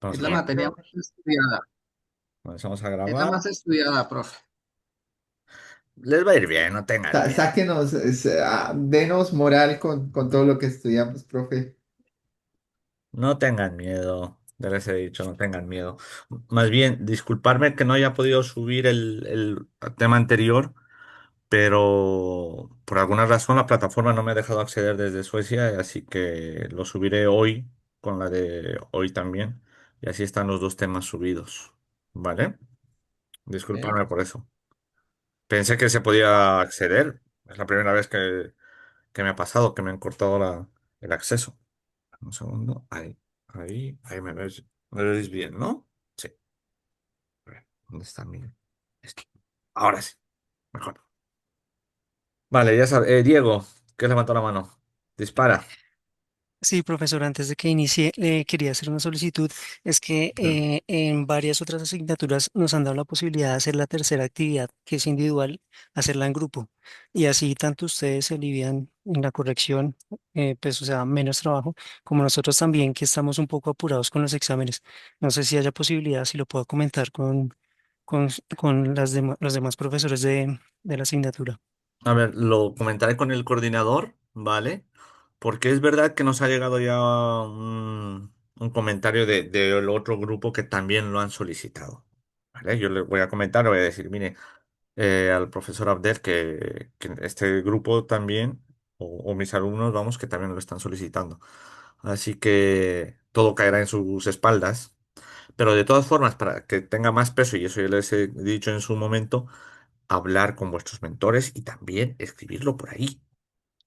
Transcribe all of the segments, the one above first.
Vamos Es a la grabar. materia más estudiada. Comenzamos a Es la grabar. más estudiada, profe. Les va a ir bien, no tengan miedo. Sáquenos, denos moral con todo lo que estudiamos, profe. No tengan miedo. Ya les he dicho, no tengan miedo. Más bien, disculparme que no haya podido subir el tema anterior, pero por alguna razón la plataforma no me ha dejado acceder desde Suecia, así que lo subiré hoy con la de hoy también. Y así están los dos temas subidos. ¿Vale? ¿Eh? Disculparme por eso. Pensé que se podía acceder. Es la primera vez que me ha pasado, que me han cortado el acceso. Un segundo. Ahí me ves bien, ¿no? Sí. A ver, ¿dónde está mi? Esto. Ahora sí, mejor. Vale, ya sabes. Diego, que levantó la mano. Dispara. Sí, profesor, antes de que inicie, quería hacer una solicitud. Es que en varias otras asignaturas nos han dado la posibilidad de hacer la tercera actividad, que es individual, hacerla en grupo. Y así tanto ustedes se alivian en la corrección, pues o sea, menos trabajo, como nosotros también, que estamos un poco apurados con los exámenes. No sé si haya posibilidad, si lo puedo comentar con los demás profesores de la asignatura. A ver, lo comentaré con el coordinador, ¿vale? Porque es verdad que nos ha llegado ya un comentario del otro grupo que también lo han solicitado. ¿Vale? Yo le voy a comentar, le voy a decir, mire, al profesor Abdel que este grupo también, o mis alumnos, vamos, que también lo están solicitando. Así que todo caerá en sus espaldas. Pero de todas formas, para que tenga más peso, y eso ya les he dicho en su momento, hablar con vuestros mentores y también escribirlo por ahí,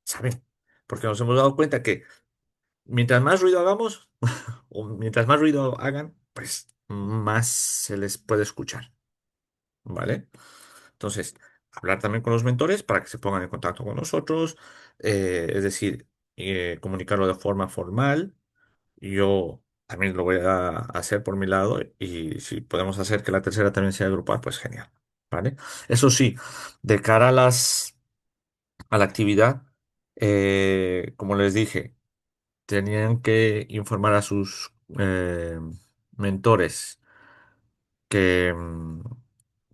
¿saben? Porque nos hemos dado cuenta que mientras más ruido hagamos, o mientras más ruido hagan, pues más se les puede escuchar, ¿vale? Entonces, hablar también con los mentores para que se pongan en contacto con nosotros, es decir, comunicarlo de forma formal. Yo también lo voy a hacer por mi lado y si podemos hacer que la tercera también sea grupal, pues genial, ¿vale? Eso sí, de cara a la actividad, como les dije, tenían que informar a sus mentores que,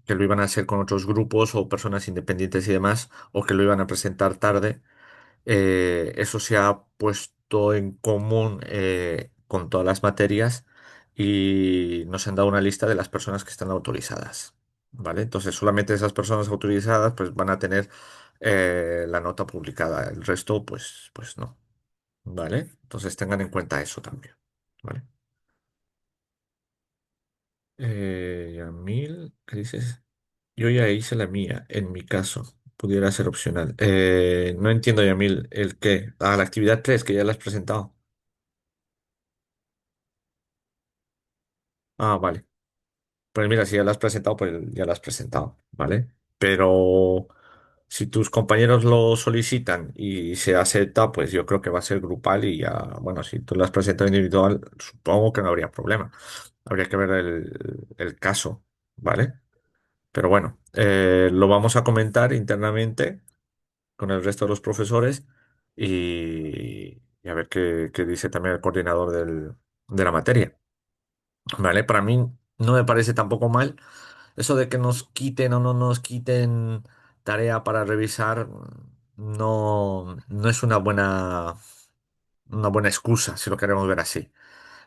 que lo iban a hacer con otros grupos o personas independientes y demás, o que lo iban a presentar tarde. Eso se ha puesto en común con todas las materias y nos han dado una lista de las personas que están autorizadas. ¿Vale? Entonces, solamente esas personas autorizadas pues, van a tener la nota publicada. El resto, pues no. ¿Vale? Entonces, tengan en cuenta eso también. ¿Vale? Yamil, ¿qué dices? Yo ya hice la mía, en mi caso. Pudiera ser opcional. No entiendo, Yamil, el qué. Ah, la actividad 3 que ya la has presentado. Ah, vale. Pues mira, si ya la has presentado, pues ya la has presentado, ¿vale? Pero si tus compañeros lo solicitan y se acepta, pues yo creo que va a ser grupal y ya, bueno, si tú lo has presentado individual, supongo que no habría problema. Habría que ver el caso, ¿vale? Pero bueno, lo vamos a comentar internamente con el resto de los profesores y a ver qué dice también el coordinador de la materia. ¿Vale? Para mí no me parece tampoco mal eso de que nos quiten o no nos quiten tarea para revisar, no es una buena excusa si lo queremos ver así,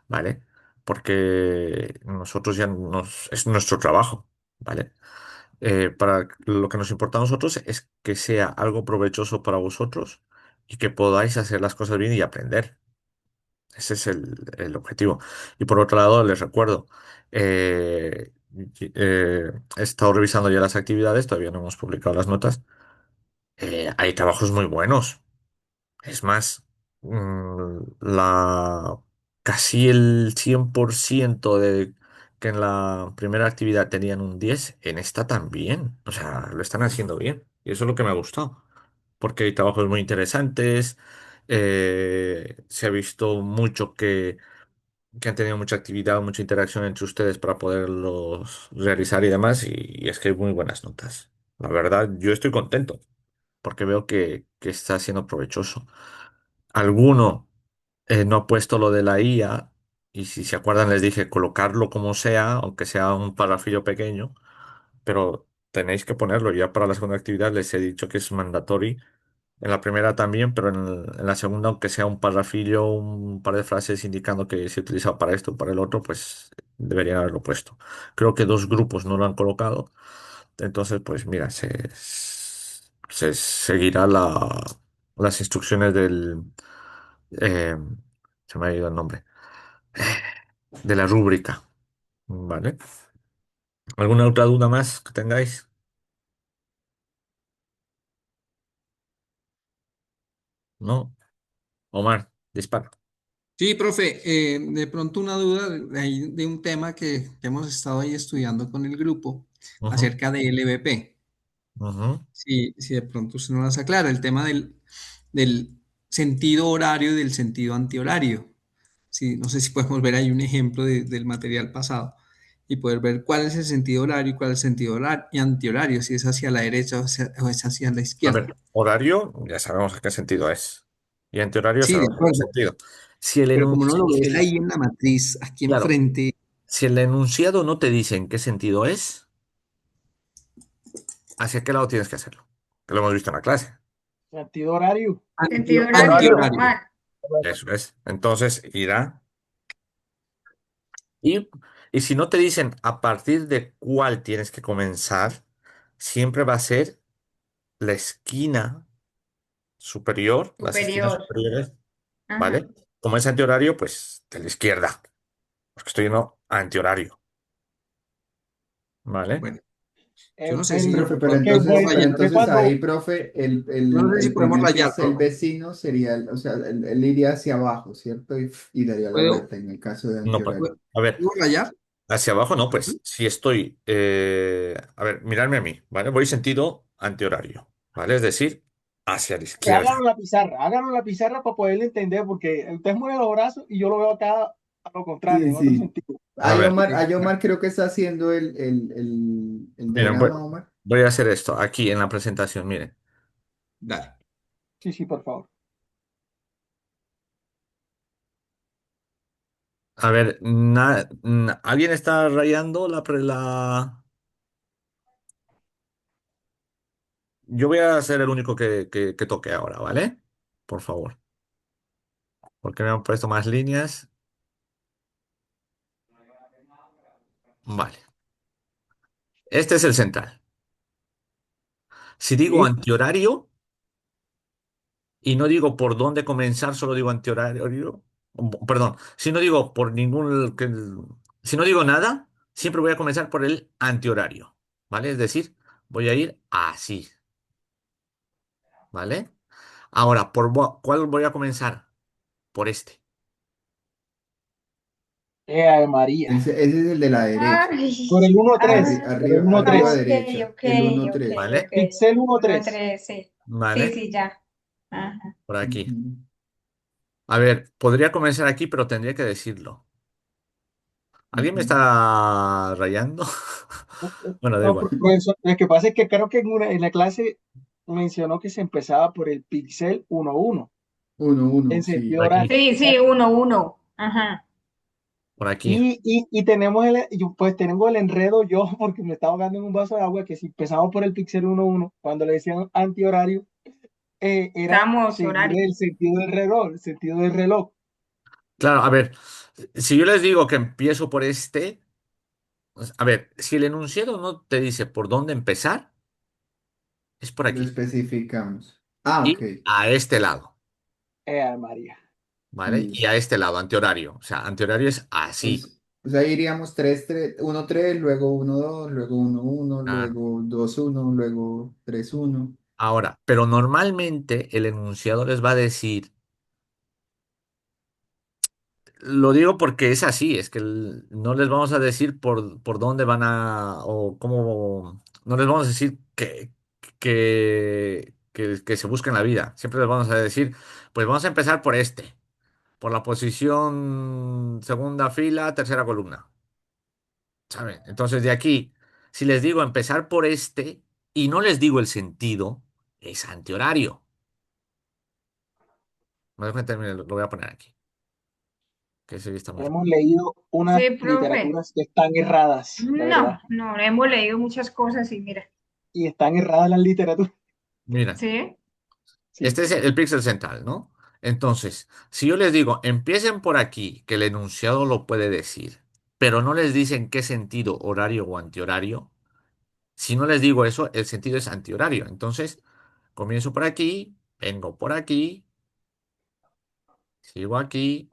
¿vale? Porque nosotros es nuestro trabajo, ¿vale? Para lo que nos importa a nosotros es que sea algo provechoso para vosotros y que podáis hacer las cosas bien y aprender. Ese es el objetivo. Y por otro lado, les recuerdo, he estado revisando ya las actividades, todavía no hemos publicado las notas. Hay trabajos muy buenos. Es más, casi el 100% de que en la primera actividad tenían un 10 en esta también. O sea, lo están haciendo bien. Y eso es lo que me ha gustado. Porque hay trabajos muy interesantes. Se ha visto mucho que han tenido mucha actividad, mucha interacción entre ustedes para poderlos realizar y demás, y es que hay muy buenas notas. La verdad, yo estoy contento porque veo que está siendo provechoso. Alguno no ha puesto lo de la IA, y si se acuerdan les dije colocarlo como sea, aunque sea un parrafillo pequeño, pero tenéis que ponerlo. Ya para la segunda actividad les he dicho que es mandatory. En la primera también, pero en la segunda, aunque sea un parrafillo, un par de frases indicando que se ha utilizado para esto o para el otro, pues deberían haberlo puesto. Creo que dos grupos no lo han colocado. Entonces, pues mira, se seguirá las instrucciones eh, se me ha ido el nombre, de la rúbrica. ¿Vale? ¿Alguna otra duda más que tengáis? ¿No? Omar, dispara. Sí, profe, de pronto una duda de un tema que hemos estado ahí estudiando con el grupo Ujú, acerca de LVP. ujú. Si de pronto usted nos las aclara, el tema del sentido horario y del sentido antihorario. Sí, no sé si podemos ver ahí un ejemplo del material pasado y poder ver cuál es el sentido horario y cuál es el sentido y antihorario, si es hacia la derecha o es hacia la A izquierda. ver, horario, ya sabemos qué sentido es. Y antihorario Sí, de sabemos qué acuerdo, sentido. Si el pero como no enunciado, lo ves ahí en la matriz, aquí claro, enfrente, si el enunciado no te dice en qué sentido es, ¿hacia qué lado tienes que hacerlo? Que lo hemos visto en la clase. Sentido horario. Sentido horario, antihorario. Omar. Correcto. Eso es. Entonces irá. Y, y si no te dicen a partir de cuál tienes que comenzar, siempre va a ser la esquina superior, las esquinas Superior. superiores, Ajá. ¿vale? Como es antihorario, pues de la izquierda, porque estoy yendo a antihorario, ¿vale? Bueno, yo no sé Ven, si Profe, pero que, podemos entonces, pues, pero rayar. que entonces ahí, cuando, profe, Yo no sé si el podemos primer que rayar, es el profe. vecino sería, o sea, él iría hacia abajo, ¿cierto? Y daría la ¿Puedo, vuelta en el caso de No, pues, antihorario. a ver, puedo rayar? hacia abajo no, pues si estoy, a ver, miradme a mí, ¿vale? Voy sentido antihorario, ¿vale? Es decir, hacia la izquierda. háganlo en la pizarra para poderlo entender, porque usted mueve los brazos y yo lo veo acá a lo contrario, Sí, en otro sí. sentido. A ver, Ayomar creo que está haciendo el miren, voy, diagrama, Omar. voy a hacer esto aquí en la presentación, miren. Dale. Sí, sí, por favor. A ver, ¿alguien está rayando la... Yo voy a ser el único que toque ahora, ¿vale? Por favor, porque me han puesto más líneas. Vale. Este es el central. Si digo Sí. antihorario y no digo por dónde comenzar, solo digo antihorario. Perdón, si no digo por ningún... si no digo nada, siempre voy a comenzar por el antihorario, ¿vale? Es decir, voy a ir así, ¿vale? Ahora, ¿cuál voy a comenzar? Por este. Ave María. Ese es el de la derecha. Por Ay, el uno ah, tres por el uno ah, Arriba tres ok, derecha, ok, el uno ok, tres. ¿Vale? ok. Pixel uno Uno, tres tres, sí. Sí, ¿Vale? sí, ya. Ajá. Por aquí. Ujú. A ver, podría comenzar aquí, pero tendría que decirlo. ¿Alguien me Ujú. está rayando? Bueno, da No, igual. profesor, lo que pasa es que creo que en la clase mencionó que se empezaba por el pixel 1-1 1-1, en sí. sentido Por horario. aquí, Sí, sí, uno, uno. Ajá. por aquí. Y tenemos pues tengo el enredo yo porque me estaba ahogando en un vaso de agua que si empezamos por el pixel 1-1 cuando le decían antihorario, era Estamos seguir horario. el sentido del reloj, el sentido del reloj. Claro, a ver, si yo les digo que empiezo por este, pues, a ver, si el enunciado no te dice por dónde empezar, es por Lo aquí. especificamos. Ah, ok. Y a este lado, María. ¿vale? Y a Listo. este lado, antihorario. O sea, antihorario es así. Pues ahí iríamos 1-3, luego 1-2, luego 1-1, Claro. luego 2-1, luego 3-1. Ahora, pero normalmente el enunciado les va a decir. Lo digo porque es así, es que no les vamos a decir por dónde van a, o cómo, no les vamos a decir que se busquen la vida. Siempre les vamos a decir, pues vamos a empezar por este, por la posición segunda fila, tercera columna, ¿saben? Entonces de aquí, si les digo empezar por este y no les digo el sentido, es antihorario. No, déjenme terminar, lo voy a poner aquí. que ese está muy... Hemos leído unas Sí, profe. literaturas que están erradas, de No, verdad. no, hemos leído muchas cosas y mira, Y están erradas las literaturas. Mira, sí, Sí. este es el píxel central, ¿no? Entonces, si yo les digo, empiecen por aquí, que el enunciado lo puede decir, pero no les dicen qué sentido, horario o antihorario, si no les digo eso, el sentido es antihorario. Entonces, comienzo por aquí, vengo por aquí, sigo aquí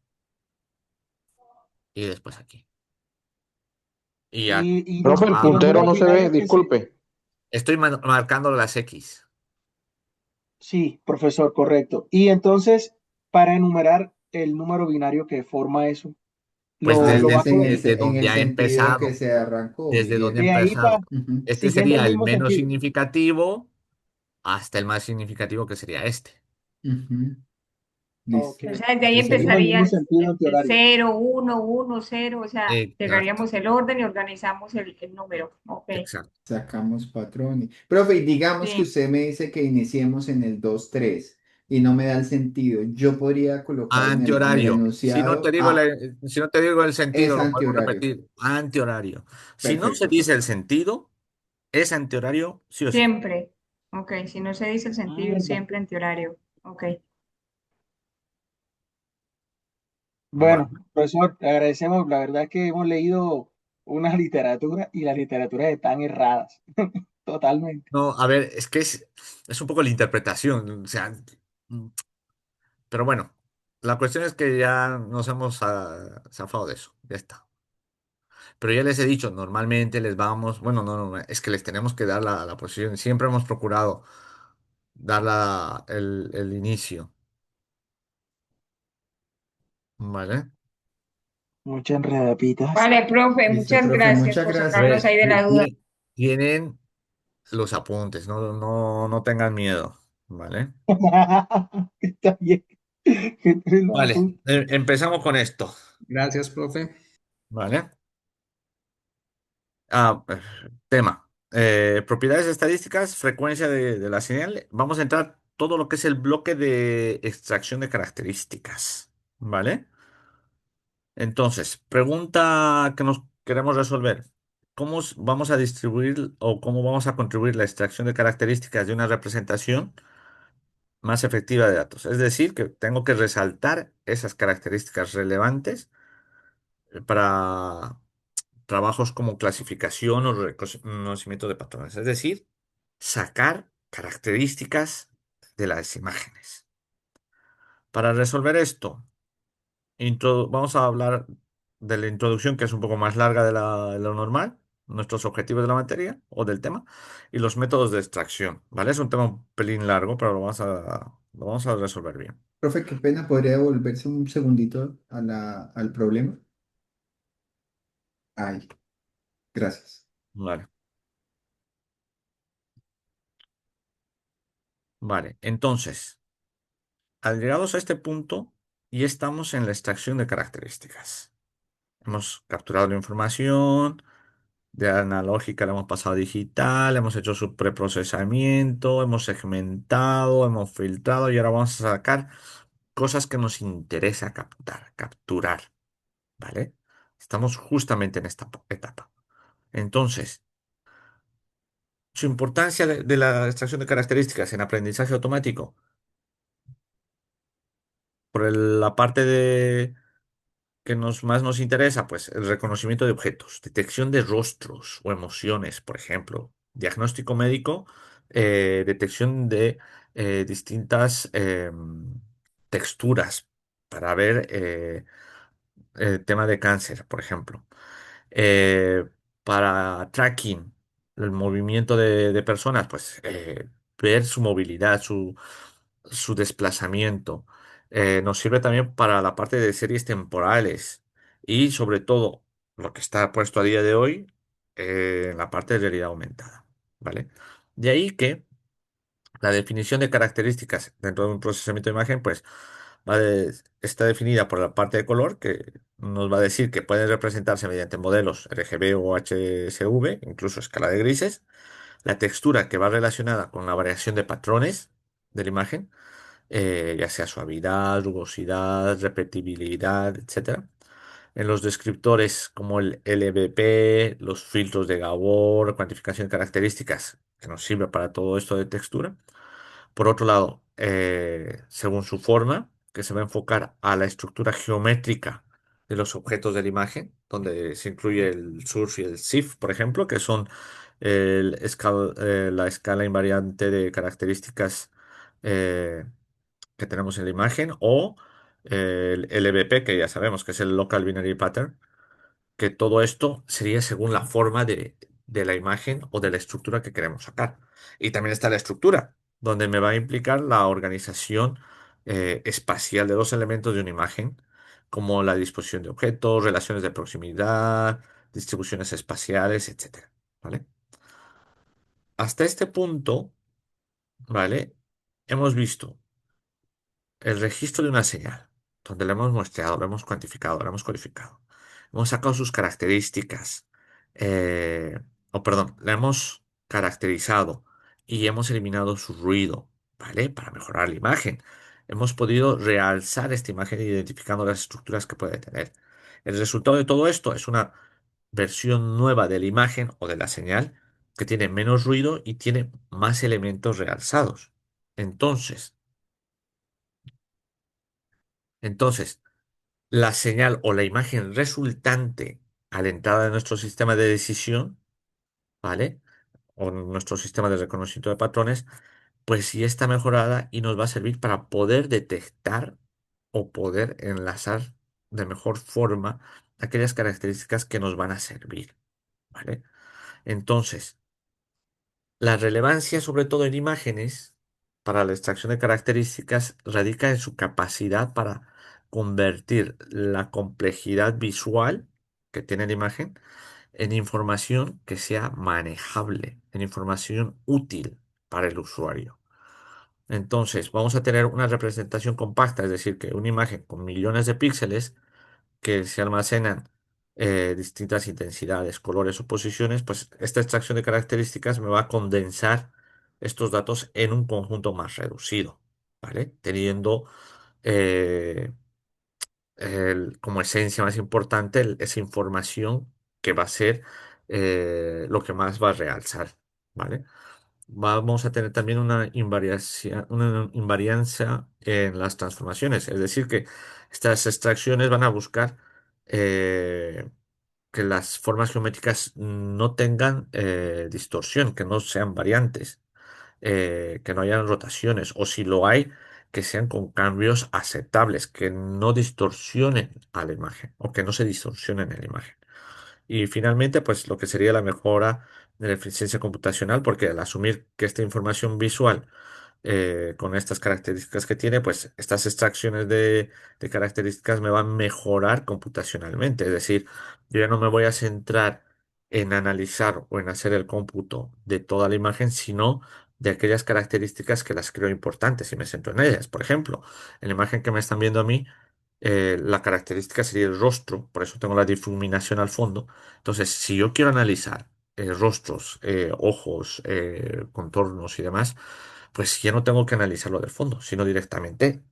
y después aquí. Y ya Y Profe, el y ah, los puntero números no se ve, binarios que se... disculpe. estoy marcando las X. Sí, profesor, correcto. Y entonces, para enumerar el número binario que forma eso, Pues Ah, lo y va es a colocar desde en el donde ha sentido que empezado, se arrancó. desde donde ha de ahí para, empezado. Ujú, Este siguiendo el sería el mismo menos sentido. significativo hasta el más significativo que sería este. ujú, Ok. listo. o sea, de ahí Este Seguimos sería. el empezaría mismo sentido el antihorario. 0, 1, 1, 0, o sea, Exacto, llegaríamos el orden y organizamos el número. Ok, exacto. Sacamos patrones. Profe, y digamos que sí, usted me dice que iniciemos en el 2 3 y no me da el sentido. Yo podría colocar en el Antihorario. Si no te enunciado, digo si no te digo el es sentido, lo podemos antihorario. repetir. Antihorario. Si no se Perfecto, dice el profe. sentido, es antihorario, sí o sí. siempre. Ok, si no se dice el sentido, Anda. siempre antihorario. Ok. Vale. Bueno, profesor, le agradecemos. La verdad es que hemos leído unas literaturas y las literaturas están erradas. Totalmente. No, a ver, es que es un poco la interpretación. O sea, mm, pero bueno, la cuestión es que ya nos hemos zafado de eso. Ya está. Pero ya les he dicho, normalmente les vamos, bueno, no, es que les tenemos que dar la posición. Siempre hemos procurado dar el inicio, ¿vale? Muchas enredapitas. Vale, profe, Listo, muchas profe. gracias Muchas por A sacarnos gracias. ver, ahí de la duda. tienen los apuntes, no tengan miedo, ¿vale? Está bien. Entre los Vale, apuntes. empezamos con esto, Gracias, profe. ¿vale? Ah, tema. Propiedades estadísticas, frecuencia de la señal. Vamos a entrar todo lo que es el bloque de extracción de características, ¿vale? Entonces, pregunta que nos queremos resolver. ¿Cómo vamos a distribuir o cómo vamos a contribuir la extracción de características de una representación más efectiva de datos? Es decir, que tengo que resaltar esas características relevantes para trabajos como clasificación o reconocimiento de patrones. Es decir, sacar características de las imágenes. Para resolver esto, vamos a hablar de la introducción, que es un poco más larga de lo normal, nuestros objetivos de la materia o del tema, y los métodos de extracción, ¿vale? Es un tema un pelín largo, pero lo vamos a resolver bien. Profe, qué pena, ¿podría devolverse un segundito al problema? Ay, gracias. Vale. Vale, entonces, al llegados a este punto, ya estamos en la extracción de características. Hemos capturado la información, de analógica la hemos pasado a digital, hemos hecho su preprocesamiento, hemos segmentado, hemos filtrado y ahora vamos a sacar cosas que nos interesa capturar, ¿vale? Estamos justamente en esta etapa. Entonces, su importancia de la extracción de características en aprendizaje automático, por la parte que más nos interesa, pues el reconocimiento de objetos, detección de rostros o emociones, por ejemplo, diagnóstico médico, detección de distintas texturas para ver el tema de cáncer, por ejemplo. Eh, para tracking, el movimiento de personas, pues ver su movilidad, su desplazamiento. Nos sirve también para la parte de series temporales y sobre todo lo que está puesto a día de hoy en la parte de realidad aumentada, ¿vale? De ahí que la definición de características dentro de un procesamiento de imagen, pues está definida por la parte de color, que nos va a decir que pueden representarse mediante modelos RGB o HSV, incluso escala de grises. La textura, que va relacionada con la variación de patrones de la imagen, ya sea suavidad, rugosidad, repetibilidad, etcétera. en los descriptores como el LBP, los filtros de Gabor, cuantificación de características, que nos sirve para todo esto de textura. Por otro lado, según su forma, que se va a enfocar a la estructura geométrica de los objetos de la imagen, donde se incluye el surf y el SIF, por ejemplo, que son la escala invariante de características eh, que tenemos en la imagen, o el LBP, que ya sabemos que es el Local Binary Pattern, que todo esto sería según la forma de la imagen o de la estructura que queremos sacar. Y también está la estructura, donde me va a implicar la organización espacial de los elementos de una imagen, como la disposición de objetos, relaciones de proximidad, distribuciones espaciales, etcétera. ¿Vale? Hasta este punto, ¿vale? Hemos visto el registro de una señal, donde lo hemos muestreado, lo hemos cuantificado, lo hemos codificado. Hemos sacado sus características, eh, o perdón, la hemos caracterizado y hemos eliminado su ruido, ¿vale? Para mejorar la imagen. Hemos podido realzar esta imagen identificando las estructuras que puede tener. El resultado de todo esto es una versión nueva de la imagen o de la señal que tiene menos ruido y tiene más elementos realzados. Entonces, entonces, la señal o la imagen resultante a la entrada de nuestro sistema de decisión, ¿vale? O nuestro sistema de reconocimiento de patrones, pues sí está mejorada y nos va a servir para poder detectar o poder enlazar de mejor forma aquellas características que nos van a servir, ¿vale? Entonces, la relevancia, sobre todo en imágenes, para la extracción de características, radica en su capacidad para convertir la complejidad visual que tiene la imagen en información que sea manejable, en información útil para el usuario. Entonces, vamos a tener una representación compacta, es decir, que una imagen con millones de píxeles que se almacenan distintas intensidades, colores o posiciones, pues esta extracción de características me va a condensar estos datos en un conjunto más reducido, ¿vale? Teniendo eh, como esencia más importante esa información que va a ser lo que más va a realzar, ¿vale? Vamos a tener también una invariancia en las transformaciones, es decir, que estas extracciones van a buscar eh, que las formas geométricas no tengan distorsión, que no sean variantes, que no hayan rotaciones, o si lo hay, que sean con cambios aceptables, que no distorsionen a la imagen o que no se distorsionen en la imagen. Y finalmente, pues lo que sería la mejora de la eficiencia computacional, porque al asumir que esta información visual con estas características que tiene, pues estas extracciones de características me van a mejorar computacionalmente. Es decir, yo ya no me voy a centrar en analizar o en hacer el cómputo de toda la imagen, sino de aquellas características que las creo importantes y me centro en ellas. Por ejemplo, en la imagen que me están viendo a mí, la característica sería el rostro, por eso tengo la difuminación al fondo. Entonces, si yo quiero analizar rostros, ojos, contornos y demás, pues ya no tengo que analizarlo del fondo, sino directamente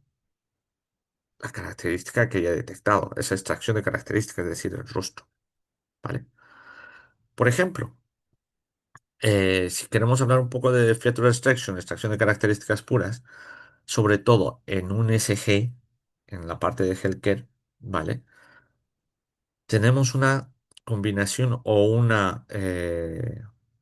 la característica que ya he detectado, esa extracción de características, es decir, el rostro, ¿vale? Por ejemplo, si queremos hablar un poco de feature extraction, extracción de características puras, sobre todo en un SG, en la parte de healthcare, ¿vale? Tenemos una combinación o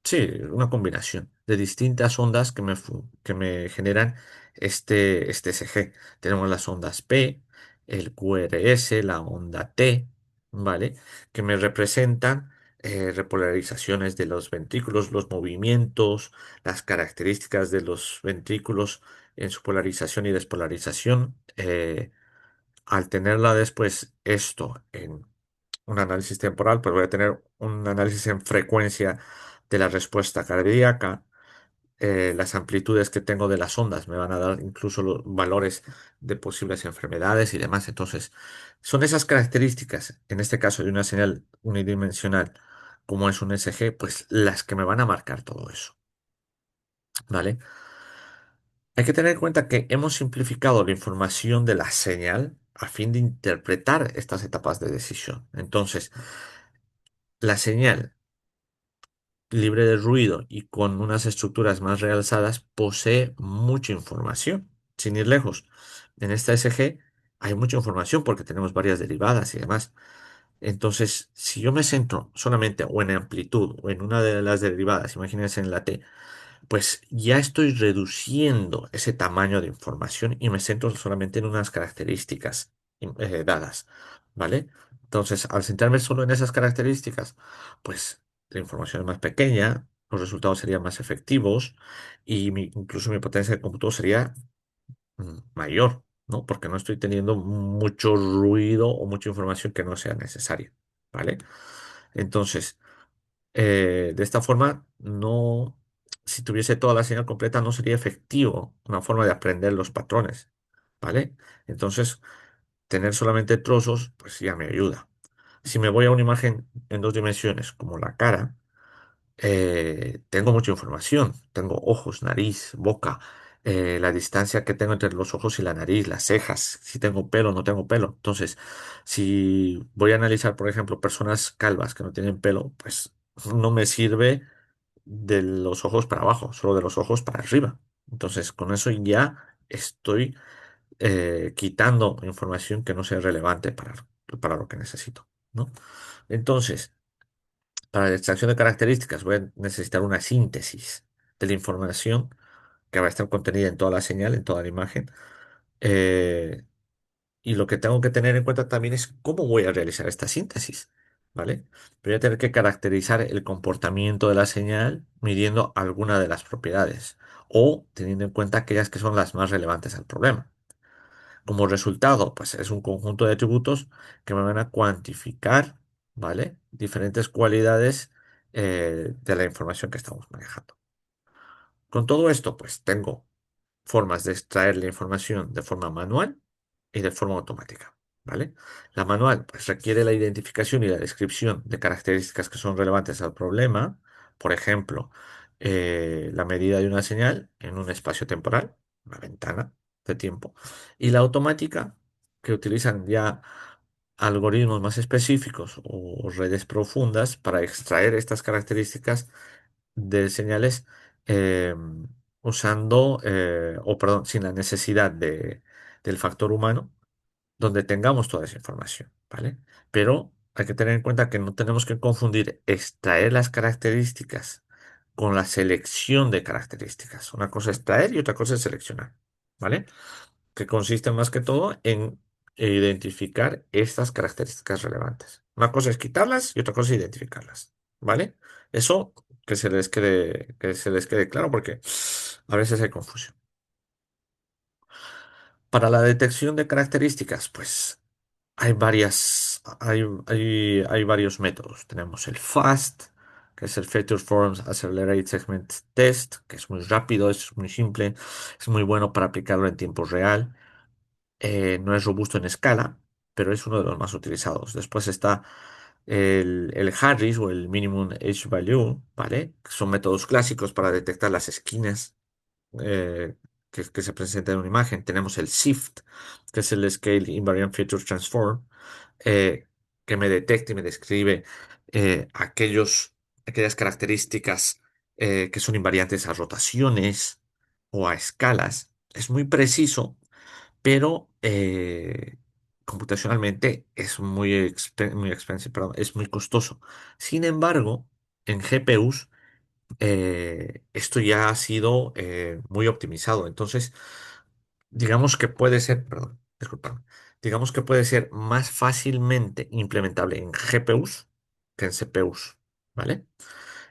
sí, una combinación de distintas ondas que me generan este SG. Tenemos las ondas P, el QRS, la onda T, ¿vale? Que me representan repolarizaciones de los ventrículos, los movimientos, las características de los ventrículos en su polarización y despolarización. Al tenerla después esto en un análisis temporal, pues voy a tener un análisis en frecuencia de la respuesta cardíaca. Las amplitudes que tengo de las ondas me van a dar incluso los valores de posibles enfermedades y demás. Entonces, son esas características, en este caso de una señal unidimensional, como es un SG, pues las que me van a marcar todo eso. ¿Vale? Hay que tener en cuenta que hemos simplificado la información de la señal a fin de interpretar estas etapas de decisión. Entonces, la señal libre de ruido y con unas estructuras más realzadas posee mucha información. Sin ir lejos, en esta SG hay mucha información porque tenemos varias derivadas y demás. Entonces, si yo me centro solamente o en amplitud o en una de las derivadas, imagínense en la T, pues ya estoy reduciendo ese tamaño de información y me centro solamente en unas características dadas, ¿vale? Entonces, al centrarme solo en esas características, pues la información es más pequeña, los resultados serían más efectivos y incluso mi potencia de cómputo sería mayor, ¿no? Porque no estoy teniendo mucho ruido o mucha información que no sea necesaria, ¿vale? Entonces, de esta forma, no, si tuviese toda la señal completa, no sería efectivo una forma de aprender los patrones, ¿vale? Entonces, tener solamente trozos, pues ya me ayuda. Si me voy a una imagen en dos dimensiones, como la cara, tengo mucha información. Tengo ojos, nariz, boca, la distancia que tengo entre los ojos y la nariz, las cejas, si tengo pelo o no tengo pelo. Entonces, si voy a analizar, por ejemplo, personas calvas que no tienen pelo, pues no me sirve de los ojos para abajo, solo de los ojos para arriba. Entonces, con eso ya estoy quitando información que no sea relevante para lo que necesito, ¿no? Entonces, para la extracción de características voy a necesitar una síntesis de la información que va a estar contenida en toda la señal, en toda la imagen. Eh, y lo que tengo que tener en cuenta también es cómo voy a realizar esta síntesis, ¿vale? Voy a tener que caracterizar el comportamiento de la señal midiendo alguna de las propiedades o teniendo en cuenta aquellas que son las más relevantes al problema. Como resultado, pues es un conjunto de atributos que me van a cuantificar, ¿vale? Diferentes cualidades de la información que estamos manejando. Con todo esto, pues tengo formas de extraer la información de forma manual y de forma automática, ¿vale? La manual, pues requiere la identificación y la descripción de características que son relevantes al problema, por ejemplo, la medida de una señal en un espacio temporal, una ventana de tiempo, y la automática, que utilizan ya algoritmos más específicos o redes profundas para extraer estas características de señales eh, usando, o perdón, sin la necesidad del factor humano, donde tengamos toda esa información, ¿vale? Pero hay que tener en cuenta que no tenemos que confundir extraer las características con la selección de características. Una cosa es extraer y otra cosa es seleccionar, ¿vale? Que consiste más que todo en identificar estas características relevantes. Una cosa es quitarlas y otra cosa es identificarlas, ¿vale? Eso que se les quede claro porque a veces hay confusión. Para la detección de características, pues hay varios métodos. Tenemos el FAST, que es el Feature Forms Accelerated Segment Test, que es muy rápido, es muy simple, es muy bueno para aplicarlo en tiempo real. No es robusto en escala, pero es uno de los más utilizados. Después está el Harris o el Minimum Edge Value, ¿vale? Que son métodos clásicos para detectar las esquinas eh, que se presentan en una imagen. Tenemos el SIFT, que es el Scale Invariant Feature Transform, eh, que me detecta y me describe aquellas características que son invariantes a rotaciones o a escalas. Es muy preciso, pero computacionalmente es muy expensive, perdón, es muy costoso. Sin embargo, en GPUs esto ya ha sido muy optimizado. Entonces, digamos que puede ser, perdón, disculpame, digamos que puede ser más fácilmente implementable en GPUs que en CPUs, ¿vale?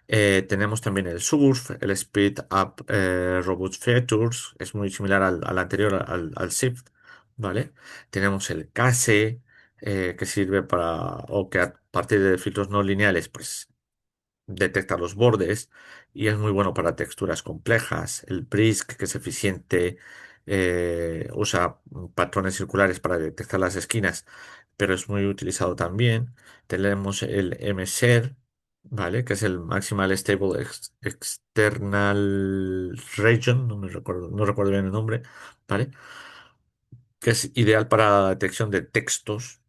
Tenemos también el SURF, el Speed Up Robot Features, es muy similar al anterior, al SIFT, ¿vale? Tenemos el CASE, que sirve o que a partir de filtros no lineales, pues detecta los bordes y es muy bueno para texturas complejas. El BRISC, que es eficiente, usa patrones circulares para detectar las esquinas, pero es muy utilizado también. Tenemos el MSER, ¿vale? Que es el Maximal Stable External Region, no recuerdo bien el nombre, ¿vale? que es ideal para la detección de textos,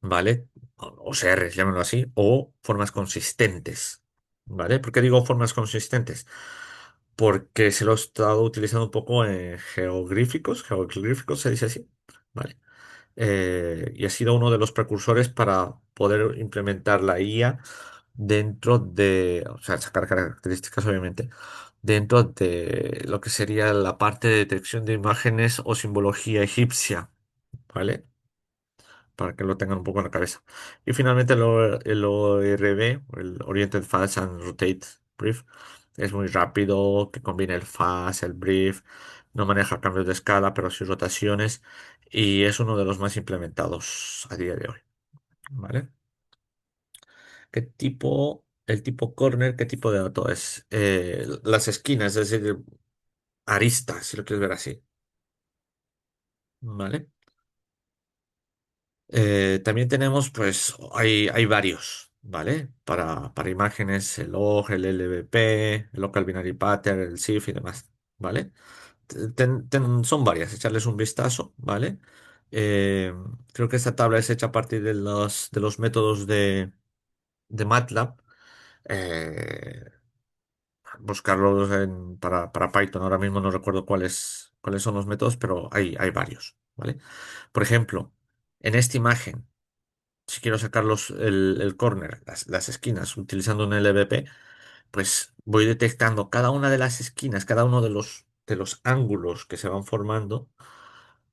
¿vale? O CRs, llámenlo así, o formas consistentes, ¿vale? ¿Por qué digo formas consistentes? Porque se lo he estado utilizando un poco en geoglíficos se dice así, ¿vale? Y ha sido uno de los precursores para poder implementar la IA dentro de, o sea, sacar características obviamente, dentro de lo que sería la parte de detección de imágenes o simbología egipcia, ¿vale? Para que lo tengan un poco en la cabeza. Y finalmente el ORB, el Oriented Fast and Rotate Brief, es muy rápido, que combina el fast, el brief, no maneja cambios de escala, pero sí rotaciones, y es uno de los más implementados a día de hoy, ¿vale? El tipo corner, ¿qué tipo de dato es? Las esquinas, es decir, aristas, si lo quieres ver así, ¿vale? También tenemos, pues, hay varios, ¿vale? Para imágenes, el OGG, el LBP, el Local Binary Pattern, el SIF y demás, ¿vale? Son varias, echarles un vistazo, ¿vale? Eh, Creo que esta tabla es hecha a partir de los métodos de MATLAB. Eh, Buscarlos para Python, ahora mismo no recuerdo cuáles son los métodos, pero hay varios, ¿vale? Por ejemplo, en esta imagen. Si quiero sacar el corner, las esquinas, utilizando un LBP, pues voy detectando cada una de las esquinas, cada uno de los ángulos que se van formando,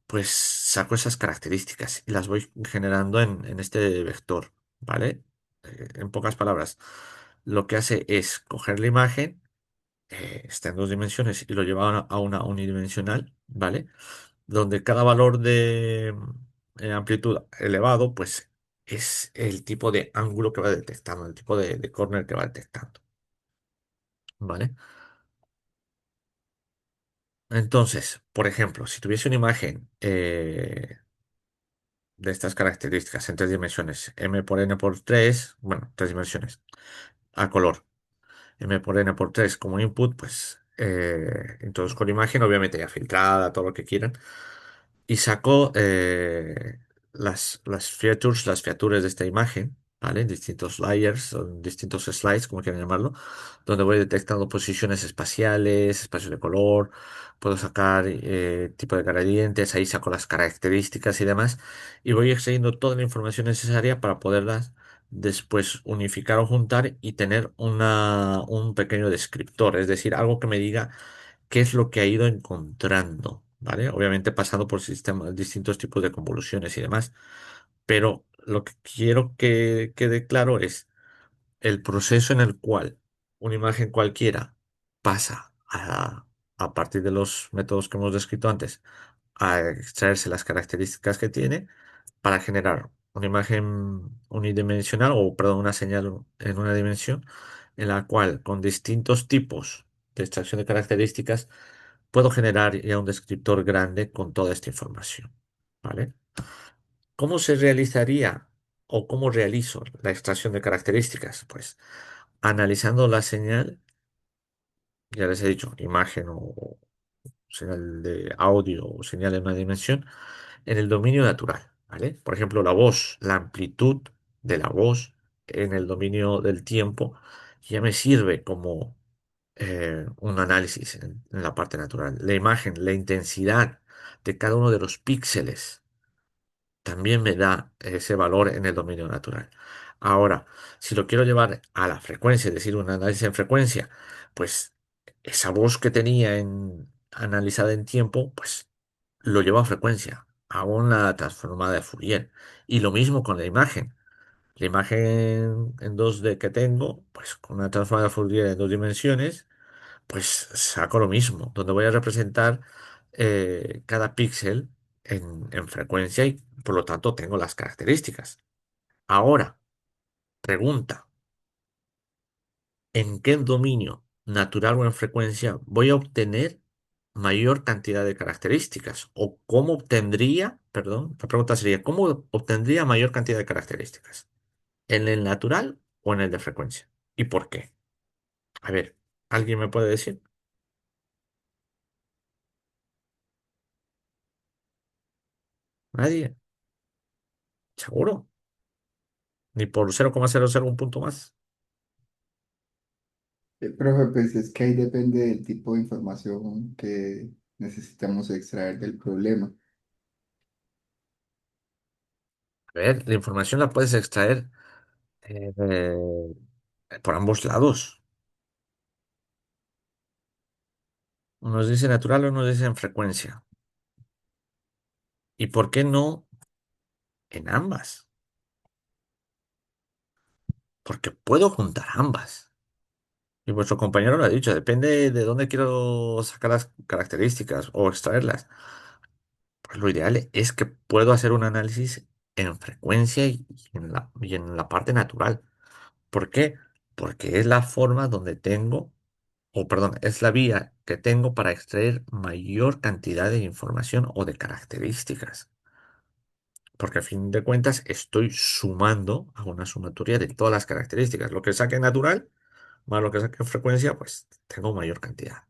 pues saco esas características y las voy generando en este vector, ¿vale? En pocas palabras, lo que hace es coger la imagen, está en dos dimensiones y lo lleva a una unidimensional, ¿vale? Donde cada valor de amplitud elevado, pues es el tipo de ángulo que va detectando, el tipo de corner que va detectando, ¿vale? Entonces, por ejemplo, si tuviese una imagen de estas características en tres dimensiones, m por n por 3, bueno, tres dimensiones, a color, m por n por 3 como input, pues introduzco la imagen, obviamente ya filtrada, todo lo que quieran, y saco las features de esta imagen, ¿vale? Distintos layers, o distintos slides, como quieran llamarlo, donde voy detectando posiciones espaciales, espacios de color, puedo sacar tipo de gradientes, ahí saco las características y demás, y voy extrayendo toda la información necesaria para poderlas después unificar o juntar y tener un pequeño descriptor, es decir, algo que me diga qué es lo que ha ido encontrando, ¿vale? Obviamente pasando por sistemas, distintos tipos de convoluciones y demás, pero lo que quiero que quede claro es el proceso en el cual una imagen cualquiera pasa a partir de los métodos que hemos descrito antes, a extraerse las características que tiene para generar una imagen unidimensional o, perdón, una señal en una dimensión en la cual con distintos tipos de extracción de características puedo generar ya un descriptor grande con toda esta información, ¿vale? ¿Cómo se realizaría o cómo realizo la extracción de características? Pues analizando la señal, ya les he dicho, imagen o señal de audio o señal en una dimensión, en el dominio natural, ¿vale? Por ejemplo, la voz, la amplitud de la voz en el dominio del tiempo ya me sirve como un análisis en la parte natural. La imagen, la intensidad de cada uno de los píxeles también me da ese valor en el dominio natural. Ahora, si lo quiero llevar a la frecuencia, es decir, un análisis en frecuencia, pues esa voz que tenía analizada en tiempo, pues lo llevo a frecuencia, hago una transformada de Fourier. Y lo mismo con la imagen. La imagen en 2D que tengo, pues con una transformada de Fourier en dos dimensiones, pues saco lo mismo, donde voy a representar cada píxel en frecuencia y por lo tanto tengo las características. Ahora, pregunta, ¿en qué dominio natural o en frecuencia voy a obtener mayor cantidad de características? ¿O cómo obtendría, perdón, la pregunta sería, ¿cómo obtendría mayor cantidad de características? ¿En el natural o en el de frecuencia? ¿Y por qué? A ver, ¿alguien me puede decir? Nadie, seguro. Ni por 0,001 punto más. Profe, pues es que ahí depende del tipo de información que necesitamos extraer del problema. A ver, la información la puedes extraer por ambos lados. Unos dicen natural, unos dicen frecuencia. ¿Y por qué no en ambas? Porque puedo juntar ambas. Y vuestro compañero lo ha dicho, depende de dónde quiero sacar las características o extraerlas. Pues lo ideal es que puedo hacer un análisis en frecuencia y en la parte natural. ¿Por qué? Porque es la forma donde tengo, o perdón, es la vía que tengo para extraer mayor cantidad de información o de características. Porque a fin de cuentas estoy sumando a una sumatoria de todas las características. Lo que saque natural más lo que saque en frecuencia, pues tengo mayor cantidad.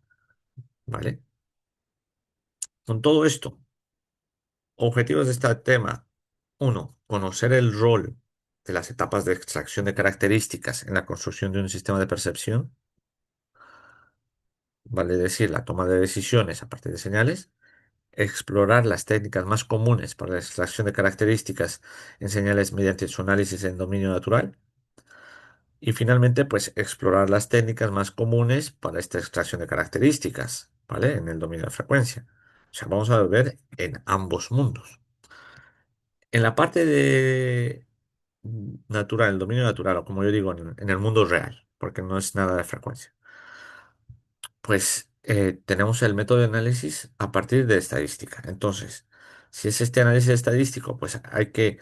¿Vale? Con todo esto, objetivos de este tema. Uno, conocer el rol de las etapas de extracción de características en la construcción de un sistema de percepción. Vale decir, la toma de decisiones a partir de señales. Explorar las técnicas más comunes para la extracción de características en señales mediante su análisis en dominio natural. Y finalmente, pues explorar las técnicas más comunes para esta extracción de características, ¿vale? En el dominio de frecuencia. O sea, vamos a ver en ambos mundos. En la parte de natural, el dominio natural, o como yo digo, en el mundo real, porque no es nada de frecuencia, pues tenemos el método de análisis a partir de estadística. Entonces, si es este análisis estadístico, pues hay que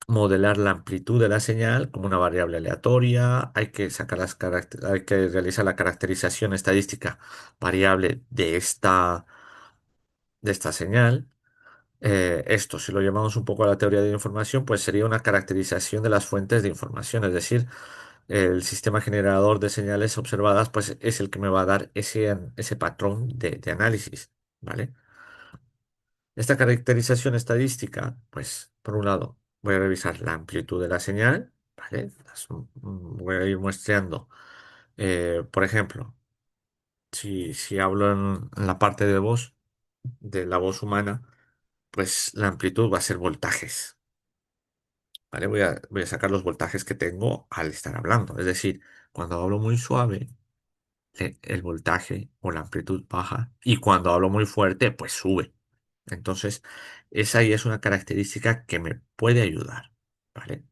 modelar la amplitud de la señal como una variable aleatoria, hay que hay que realizar la caracterización estadística variable de esta señal. Esto, si lo llevamos un poco a la teoría de la información, pues sería una caracterización de las fuentes de información, es decir, el sistema generador de señales observadas, pues es el que me va a dar ese patrón de análisis, ¿vale? Esta caracterización estadística, pues, por un lado, voy a revisar la amplitud de la señal, ¿vale? Voy a ir muestreando, por ejemplo, si hablo en la parte de voz, de la voz humana, pues la amplitud va a ser voltajes, ¿vale? Voy a sacar los voltajes que tengo al estar hablando. Es decir, cuando hablo muy suave, el voltaje o la amplitud baja y cuando hablo muy fuerte, pues sube. Entonces, esa ya es una característica que me puede ayudar, ¿vale?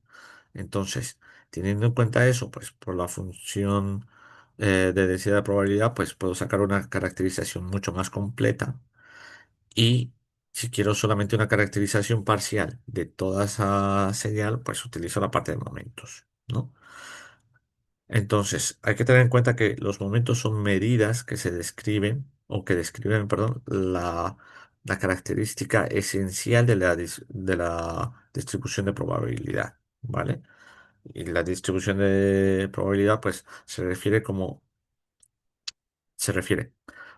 Entonces, teniendo en cuenta eso, pues por la función de densidad de probabilidad, pues puedo sacar una caracterización mucho más completa y si quiero solamente una caracterización parcial de toda esa señal, pues utilizo la parte de momentos, ¿no? Entonces, hay que tener en cuenta que los momentos son medidas que se describen, o que describen, perdón, la característica esencial de la distribución de probabilidad, ¿vale? Y la distribución de probabilidad, pues, se refiere,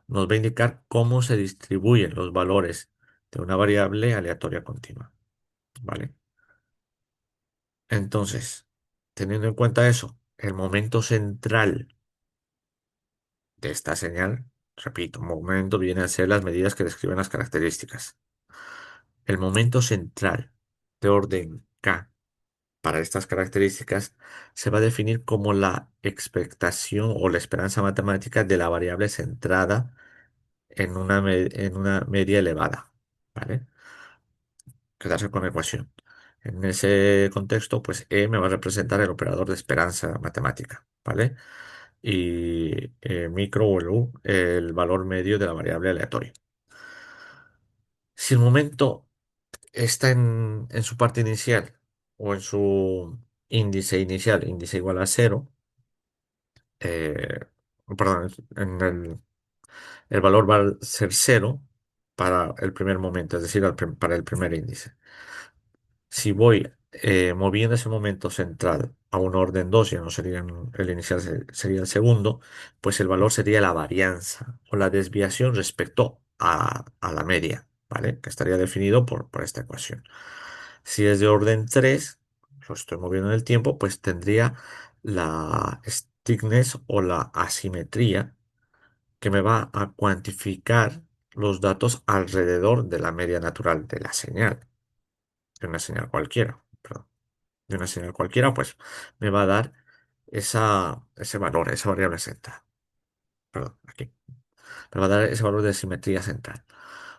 nos va a indicar cómo se distribuyen los valores de una variable aleatoria continua, ¿vale? Entonces, teniendo en cuenta eso, el momento central de esta señal, repito, momento viene a ser las medidas que describen las características. El momento central de orden K para estas características se va a definir como la expectación o la esperanza matemática de la variable centrada en una media elevada, ¿vale? Quedarse con la ecuación. En ese contexto, pues E me va a representar el operador de esperanza matemática, ¿vale? Y micro o el U, el valor medio de la variable aleatoria. Si el momento está en su parte inicial o en su índice inicial, índice igual a cero, eh, perdón, el valor va a ser cero para el primer momento, es decir, para el primer índice. Si voy moviendo ese momento central a un orden 2 ya no sería el inicial, sería el segundo, pues el valor sería la varianza o la desviación respecto a la media, ¿vale? Que estaría definido por esta ecuación. Si es de orden 3, lo estoy moviendo en el tiempo, pues tendría la stiffness o la asimetría que me va a cuantificar los datos alrededor de la media natural de la señal, de una señal cualquiera, perdón, de una señal cualquiera, pues me va a dar ese valor, esa variable central. Perdón, aquí. Me va a dar ese valor de simetría central.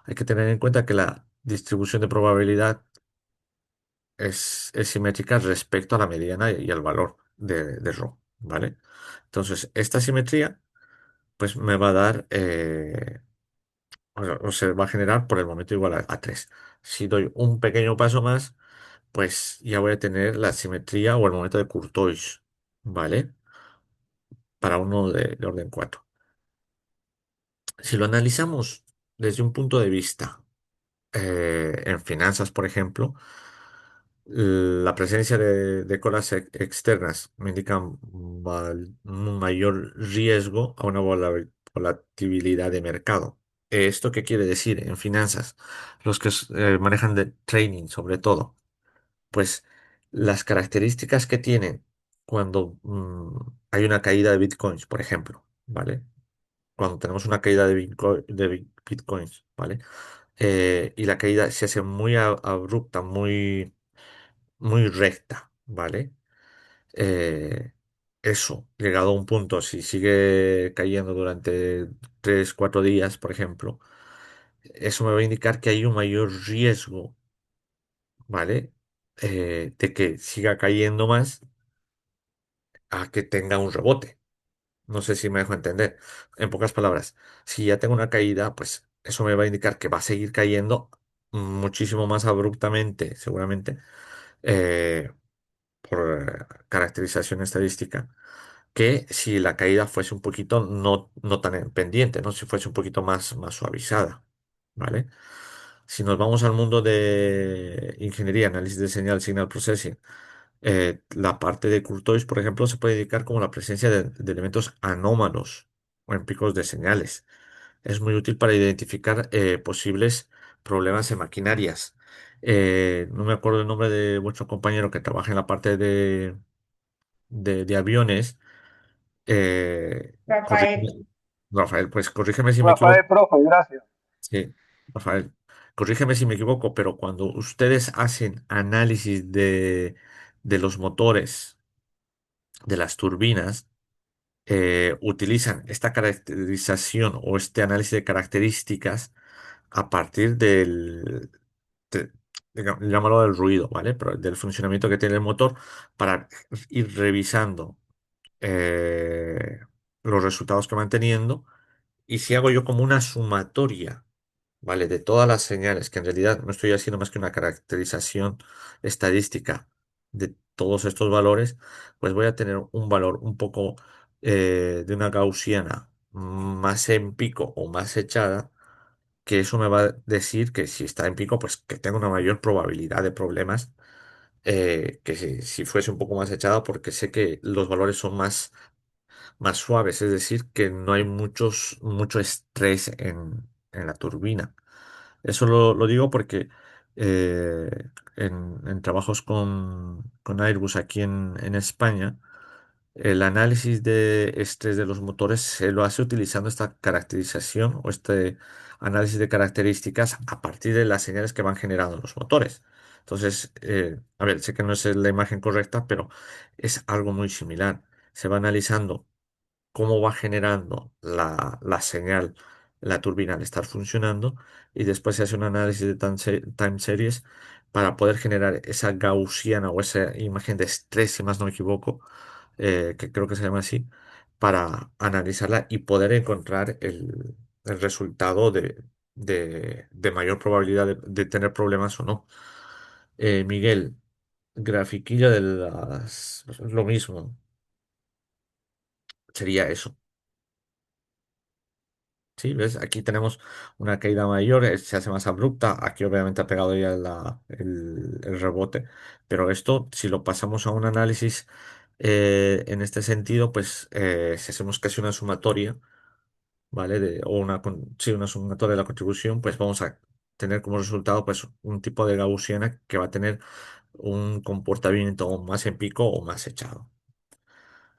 Hay que tener en cuenta que la distribución de probabilidad es simétrica respecto a la mediana y al valor de ρ, ¿vale? Entonces, esta simetría, pues me va a dar, o se va a generar por el momento igual a 3. Si doy un pequeño paso más, pues ya voy a tener la simetría o el momento de Courtois, ¿vale? Para uno de orden 4. Si lo analizamos desde un punto de vista en finanzas, por ejemplo, la presencia de colas externas me indica un mayor riesgo a una volatilidad de mercado. ¿Esto qué quiere decir en finanzas? Los que manejan de trading, sobre todo, pues las características que tienen cuando hay una caída de bitcoins, por ejemplo, ¿vale? Cuando tenemos una caída de bitcoins, ¿vale? Y la caída se hace muy abrupta, muy recta, ¿vale? Eh, Eso, llegado a un punto, si sigue cayendo durante 3 4 días, por ejemplo, eso me va a indicar que hay un mayor riesgo, ¿vale? De que siga cayendo más a que tenga un rebote. No sé si me dejo entender. En pocas palabras, si ya tengo una caída, pues eso me va a indicar que va a seguir cayendo muchísimo más abruptamente, seguramente, eh, por caracterización estadística, que si la caída fuese un poquito no tan pendiente, ¿no? Si fuese un poquito más suavizada, ¿vale? Si nos vamos al mundo de ingeniería, análisis de señal, signal processing, la parte de Courtois, por ejemplo, se puede indicar como la presencia de elementos anómalos o en picos de señales. Es muy útil para identificar posibles problemas en maquinarias. No me acuerdo el nombre de vuestro compañero que trabaja en la parte de aviones. Rafael, Corrígeme, Rafael, pues corrígeme si me Rafael, equivoco. profe, gracias. Sí, Rafael, corrígeme si me equivoco, pero cuando ustedes hacen análisis de los motores, de las turbinas, utilizan esta caracterización o este análisis de características a partir de- llámalo del ruido, ¿vale? Pero del funcionamiento que tiene el motor para ir revisando eh, los resultados que van teniendo. Y si hago yo como una sumatoria, ¿vale? De todas las señales, que en realidad no estoy haciendo más que una caracterización estadística de todos estos valores, pues voy a tener un valor un poco de una gaussiana más en pico o más echada, que eso me va a decir que si está en pico, pues que tengo una mayor probabilidad de problemas que si fuese un poco más echada, porque sé que los valores son más suaves, es decir, que no hay mucho estrés en la turbina. Eso lo digo porque en trabajos con Airbus aquí en España, el análisis de estrés de los motores se lo hace utilizando esta caracterización o este análisis de características a partir de las señales que van generando los motores. Entonces, a ver, sé que no es la imagen correcta, pero es algo muy similar. Se va analizando cómo va generando la señal, la turbina al estar funcionando, y después se hace un análisis de time series para poder generar esa gaussiana o esa imagen de estrés, si más no me equivoco, que creo que se llama así, para analizarla y poder encontrar el resultado de mayor probabilidad de tener problemas o no. Miguel, grafiquilla de lo mismo, sería eso. Sí, ¿ves? Aquí tenemos una caída mayor, se hace más abrupta. Aquí obviamente ha pegado ya el rebote. Pero esto, si lo pasamos a un análisis en este sentido, pues si hacemos casi una sumatoria, ¿vale? Sí, una sumatoria de la contribución, pues vamos a tener como resultado pues un tipo de gaussiana que va a tener un comportamiento más en pico o más echado.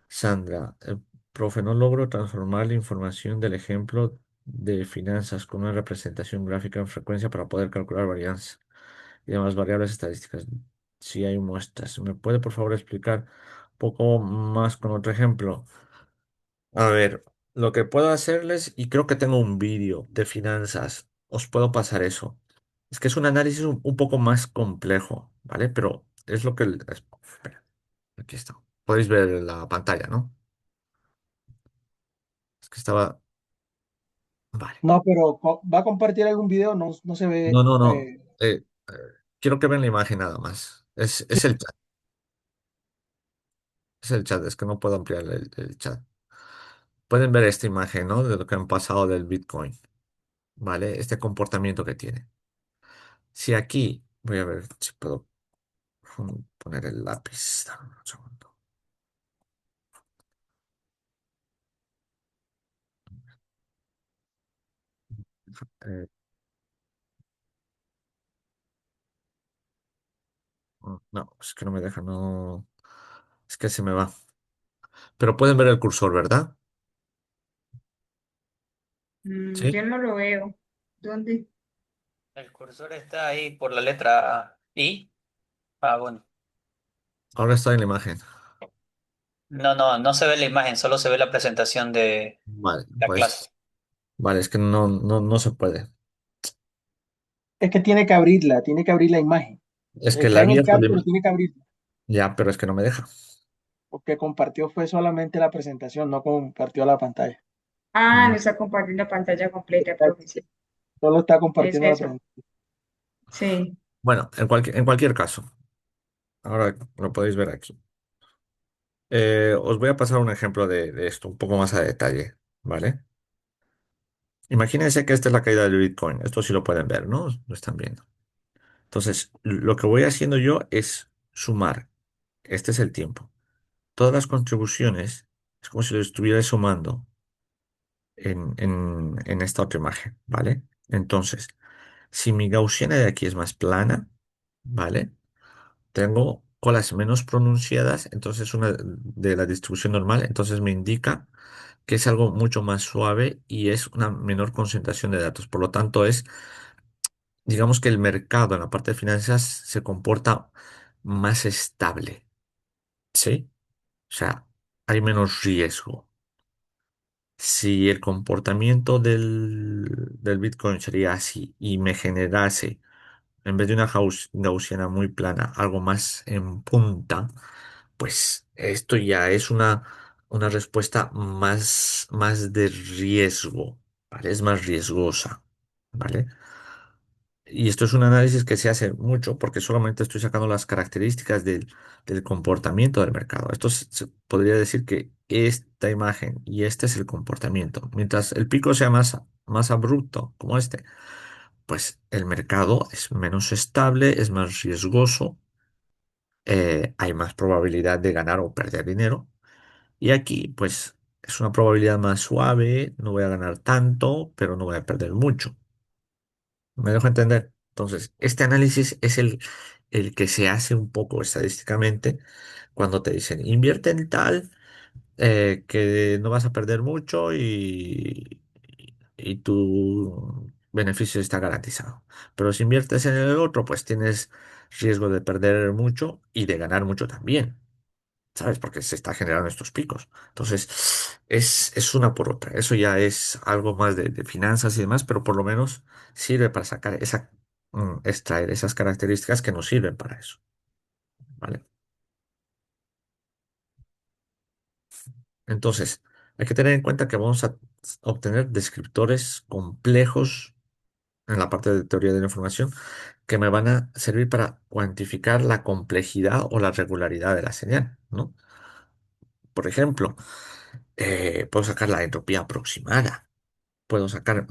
Sandra, profe, no logro transformar la información del ejemplo de finanzas con una representación gráfica en frecuencia para poder calcular varianza y demás variables estadísticas. Si hay muestras, ¿me puede por favor explicar un poco más con otro ejemplo? A ver, lo que puedo hacerles, y creo que tengo un vídeo de finanzas, os puedo pasar eso. Es que es un análisis un poco más complejo, ¿vale? Pero es lo que... espera, aquí está. Podéis ver la pantalla, ¿no? Es que estaba... Vale. No, pero ¿va a compartir algún video? No, no se ve. No, no, no. Quiero que vean la imagen nada más. Es el chat. Es el chat. Es que no puedo ampliar el chat. Pueden ver esta imagen, ¿no? De lo que han pasado del Bitcoin, ¿vale? Este comportamiento que tiene. Si aquí, voy a ver si puedo poner el lápiz. Dame un segundo. Eh, no, es que no me deja, no. Es que se me va. Pero pueden ver el cursor, ¿verdad? Sí. Yo no lo veo. ¿Dónde? El cursor está ahí por la letra I. Ah, bueno. Ahora está en la imagen. No se ve la imagen, solo se ve la presentación de Vale, la pues. clase. Vale, es que no se puede. Es que tiene que abrir la imagen. Es que la Está he en el abierto. chat, pero tiene que abrirla. Ya, pero es que no me deja. Porque compartió fue solamente la presentación, no compartió la pantalla. Ah, no Mm, está compartiendo pantalla completa, profe. Sí, Solo está es compartiendo la eso. presentación. Sí. Bueno, en cualquier caso, ahora lo podéis ver aquí. Os voy a pasar un ejemplo de esto, un poco más a detalle, ¿vale? Imagínense que esta es la caída del Bitcoin. Esto sí lo pueden ver, ¿no? Lo están viendo. Entonces, lo que voy haciendo yo es sumar. Este es el tiempo. Todas las contribuciones es como si lo estuviera sumando en esta otra imagen, ¿vale? Entonces, si mi gaussiana de aquí es más plana, ¿vale? Tengo colas menos pronunciadas, entonces una de la distribución normal, entonces me indica que es algo mucho más suave y es una menor concentración de datos. Por lo tanto, digamos que el mercado en la parte de finanzas se comporta más estable, ¿sí? O sea, hay menos riesgo. Si el comportamiento del Bitcoin sería así y me generase, en vez de una gaussiana muy plana, algo más en punta, pues esto ya es una respuesta más de riesgo, ¿vale? Es más riesgosa, ¿vale? Y esto es un análisis que se hace mucho porque solamente estoy sacando las características del comportamiento del mercado. Esto se podría decir que esta imagen y este es el comportamiento. Mientras el pico sea más abrupto, como este, pues el mercado es menos estable, es más riesgoso, hay más probabilidad de ganar o perder dinero. Y aquí, pues, es una probabilidad más suave, no voy a ganar tanto, pero no voy a perder mucho. ¿Me dejo entender? Entonces, este análisis es el que se hace un poco estadísticamente cuando te dicen invierte en tal, que no vas a perder mucho y tu beneficio está garantizado. Pero si inviertes en el otro, pues tienes riesgo de perder mucho y de ganar mucho también. ¿Sabes? Porque se está generando estos picos. Entonces, es una por otra. Eso ya es algo más de finanzas y demás, pero por lo menos sirve para sacar extraer esas características que nos sirven para eso. ¿Vale? Entonces, hay que tener en cuenta que vamos a obtener descriptores complejos en la parte de teoría de la información que me van a servir para cuantificar la complejidad o la regularidad de la señal, ¿no? Por ejemplo, puedo sacar la entropía aproximada. Puedo sacar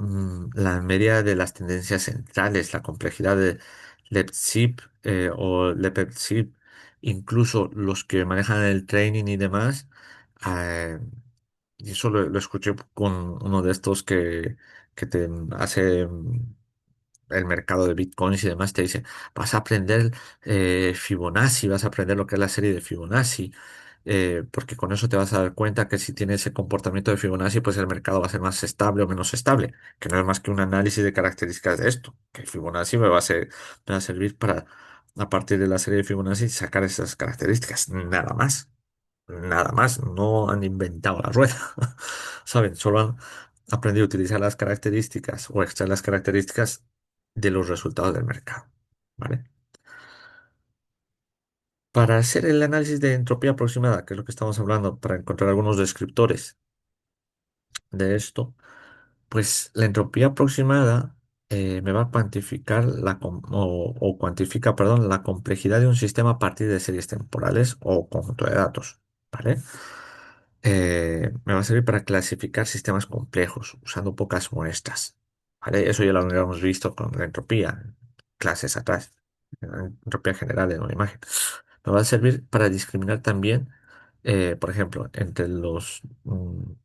la media de las tendencias centrales, la complejidad de Leipzig o Lepelzig, incluso los que manejan el training y demás. eh, y eso lo escuché con uno de estos que te hace el mercado de bitcoins y demás, te dice, vas a aprender Fibonacci, vas a aprender lo que es la serie de Fibonacci, porque con eso te vas a dar cuenta que si tiene ese comportamiento de Fibonacci, pues el mercado va a ser más estable o menos estable, que no es más que un análisis de características de esto, que Fibonacci me va a servir para, a partir de la serie de Fibonacci, sacar esas características, nada más. Nada más, no han inventado la rueda, ¿saben? Solo han aprendido a utilizar las características o extraer las características de los resultados del mercado, ¿vale? Para hacer el análisis de entropía aproximada, que es lo que estamos hablando, para encontrar algunos descriptores de esto, pues la entropía aproximada me va a cuantificar o cuantifica, perdón, la complejidad de un sistema a partir de series temporales o conjunto de datos, ¿vale? Me va a servir para clasificar sistemas complejos usando pocas muestras, ¿vale? Eso ya lo habíamos visto con la entropía, clases atrás, la entropía general de una imagen. Me va a servir para discriminar también, por ejemplo, entre los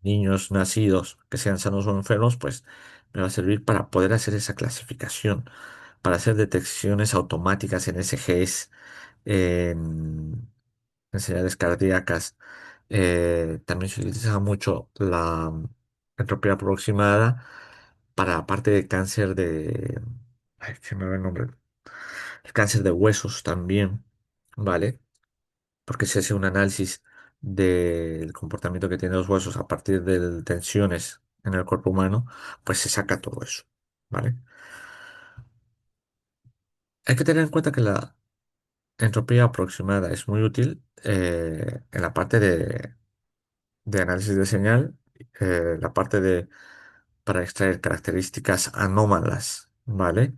niños nacidos que sean sanos o enfermos, pues me va a servir para poder hacer esa clasificación, para hacer detecciones automáticas en SGs, en señales cardíacas. También se utiliza mucho la entropía aproximada para la parte de cáncer de... Ay, se me va el nombre. El cáncer de huesos también, ¿vale? Porque se hace un análisis del comportamiento que tienen los huesos a partir de tensiones en el cuerpo humano, pues se saca todo eso, ¿vale? Hay que tener en cuenta que la entropía aproximada es muy útil en la parte de análisis de señal, la parte de para extraer características anómalas, ¿vale?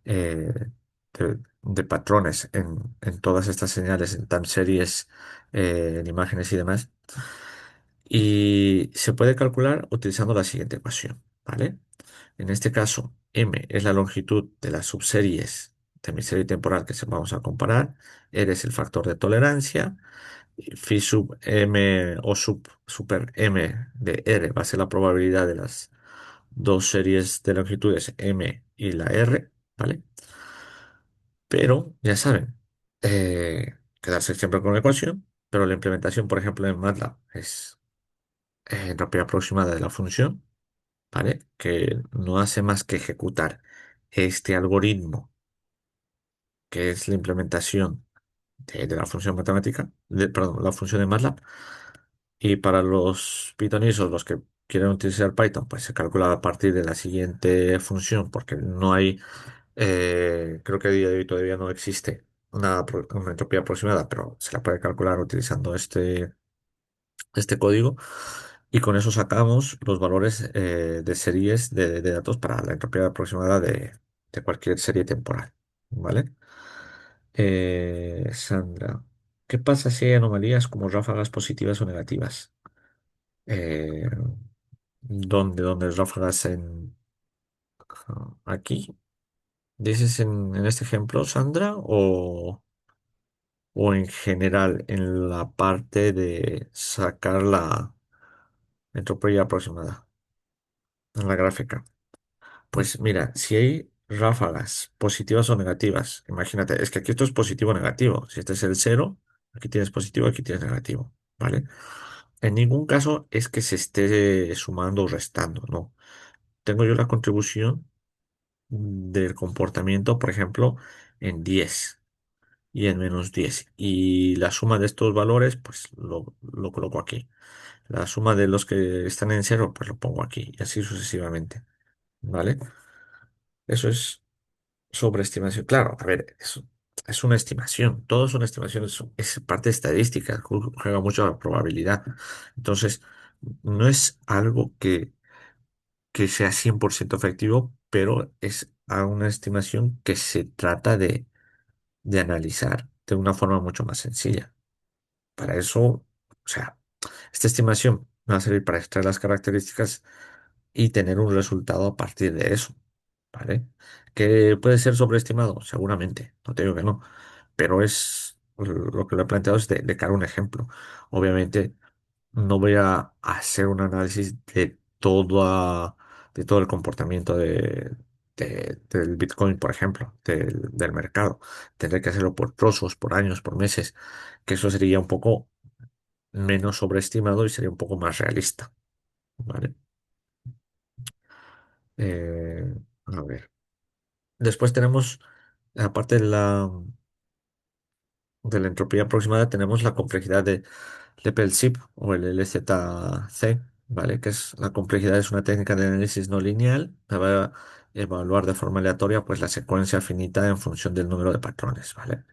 De patrones en todas estas señales, en time series, en imágenes y demás. Y se puede calcular utilizando la siguiente ecuación, ¿vale? En este caso, m es la longitud de las subseries de mi serie temporal que vamos a comparar. R es el factor de tolerancia. Y phi sub m o super m de R va a ser la probabilidad de las dos series de longitudes M y la R, ¿vale? Pero ya saben, quedarse siempre con la ecuación, pero la implementación, por ejemplo, en MATLAB es entropía aproximada de la función, ¿vale? Que no hace más que ejecutar este algoritmo, que es la implementación de la función matemática, perdón, la función de MATLAB. Y para los pitonisos, los que quieren utilizar Python, pues se calcula a partir de la siguiente función, porque no hay, creo que a día de hoy todavía no existe una entropía aproximada, pero se la puede calcular utilizando este código. Y con eso sacamos los valores de series de datos para la entropía aproximada de cualquier serie temporal. ¿Vale? Sandra, ¿qué pasa si hay anomalías como ráfagas positivas o negativas? Eh, ¿dónde ráfagas aquí? ¿Dices en este ejemplo, Sandra? ¿O en general en la parte de sacar la entropía aproximada en la gráfica? Pues mira, si hay ráfagas positivas o negativas, imagínate, es que aquí esto es positivo o negativo. Si este es el cero, aquí tienes positivo, aquí tienes negativo, ¿vale? En ningún caso es que se esté sumando o restando, no. Tengo yo la contribución del comportamiento, por ejemplo, en 10 y en -10. Y la suma de estos valores, pues lo coloco aquí. La suma de los que están en cero, pues lo pongo aquí. Y así sucesivamente. ¿Vale? Eso es sobreestimación. Claro, a ver, es una estimación. Todo es una estimación. Es parte estadística. Juega mucho la probabilidad. Entonces, no es algo que sea 100% efectivo, pero es a una estimación que se trata de analizar de una forma mucho más sencilla. Para eso, o sea, esta estimación va a servir para extraer las características y tener un resultado a partir de eso, ¿vale? ¿Que puede ser sobreestimado? Seguramente, no te digo que no, pero es lo que lo he planteado es de cara a un ejemplo. Obviamente, no voy a hacer un análisis de todo el comportamiento del Bitcoin, por ejemplo, del mercado. Tendré que hacerlo por trozos, por años, por meses, que eso sería un poco menos sobreestimado y sería un poco más realista, ¿vale? Eh, a ver. Después tenemos, aparte de la entropía aproximada, tenemos la complejidad de Lepel-Zip o el LZC, ¿vale? Que es la complejidad, es una técnica de análisis no lineal que va a evaluar de forma aleatoria pues la secuencia finita en función del número de patrones, ¿vale?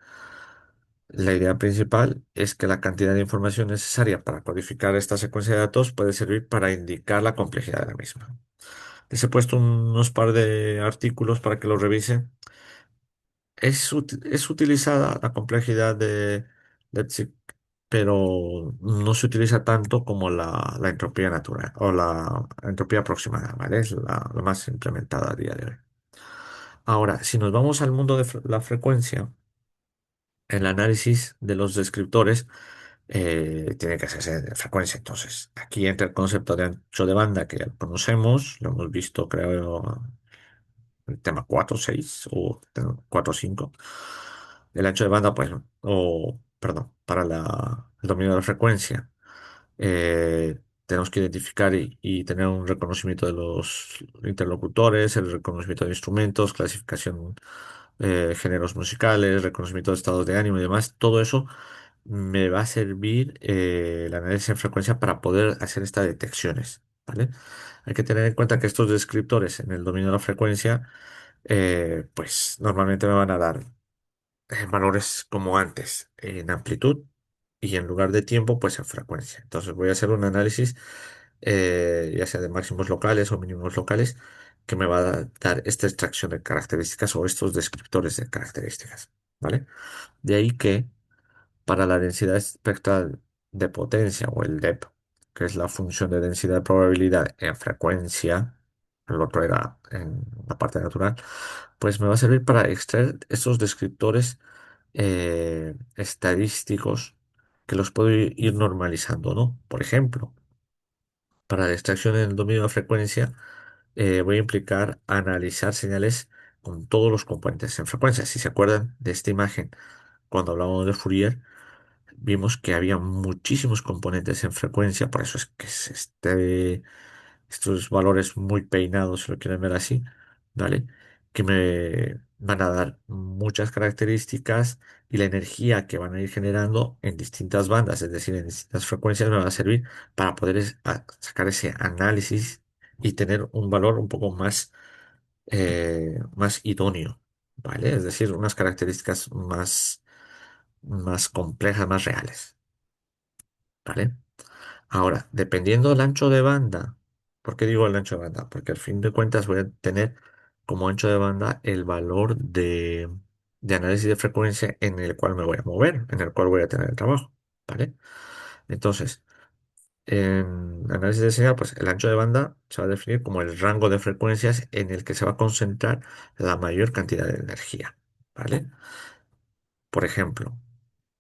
La idea principal es que la cantidad de información necesaria para codificar esta secuencia de datos puede servir para indicar la complejidad de la misma. Les he puesto unos par de artículos para que los revisen. Es utilizada la complejidad de Leipzig, pero no se utiliza tanto como la entropía natural o la entropía aproximada, ¿vale? Es la más implementada a día de hoy. Ahora, si nos vamos al mundo de la frecuencia, el análisis de los descriptores tiene que hacerse de frecuencia. Entonces, aquí entra el concepto de ancho de banda que ya lo conocemos, lo hemos visto, creo, el tema 4 6 o 4 5. El ancho de banda, pues, o, perdón, para el dominio de la frecuencia, tenemos que identificar y tener un reconocimiento de los interlocutores, el reconocimiento de instrumentos, clasificación, géneros musicales, reconocimiento de estados de ánimo y demás. Todo eso me va a servir el análisis en frecuencia para poder hacer estas detecciones, ¿vale? Hay que tener en cuenta que estos descriptores en el dominio de la frecuencia pues normalmente me van a dar valores como antes, en amplitud y en lugar de tiempo, pues en frecuencia. Entonces voy a hacer un análisis, ya sea de máximos locales o mínimos locales, que me va a dar esta extracción de características o estos descriptores de características, ¿vale? De ahí que para la densidad espectral de potencia o el DEP, que es la función de densidad de probabilidad en frecuencia, el otro era en la parte natural, pues me va a servir para extraer estos descriptores estadísticos que los puedo ir normalizando, ¿no? Por ejemplo, para la extracción en el dominio de frecuencia, voy a implicar analizar señales con todos los componentes en frecuencia. Si se acuerdan de esta imagen, cuando hablábamos de Fourier, vimos que había muchísimos componentes en frecuencia, por eso es que es estos valores muy peinados, si lo quieren ver así, ¿vale? Que me van a dar muchas características y la energía que van a ir generando en distintas bandas, es decir, en distintas frecuencias, me va a servir para poder sacar ese análisis y tener un valor un poco más idóneo, ¿vale? Es decir, unas características más complejas, más reales, ¿vale? Ahora, dependiendo del ancho de banda, ¿por qué digo el ancho de banda? Porque al fin de cuentas voy a tener como ancho de banda el valor de análisis de frecuencia en el cual me voy a mover, en el cual voy a tener el trabajo, ¿vale? Entonces, en análisis de señal, pues el ancho de banda se va a definir como el rango de frecuencias en el que se va a concentrar la mayor cantidad de energía, ¿vale? Por ejemplo,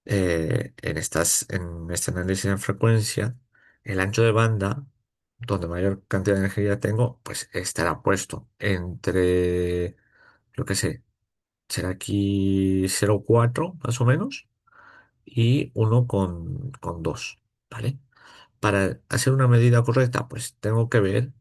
en este análisis en frecuencia, el ancho de banda, donde mayor cantidad de energía tengo, pues estará puesto entre, lo que sé, será aquí 0,4 más o menos y 1,2, ¿vale? Para hacer una medida correcta, pues tengo que ver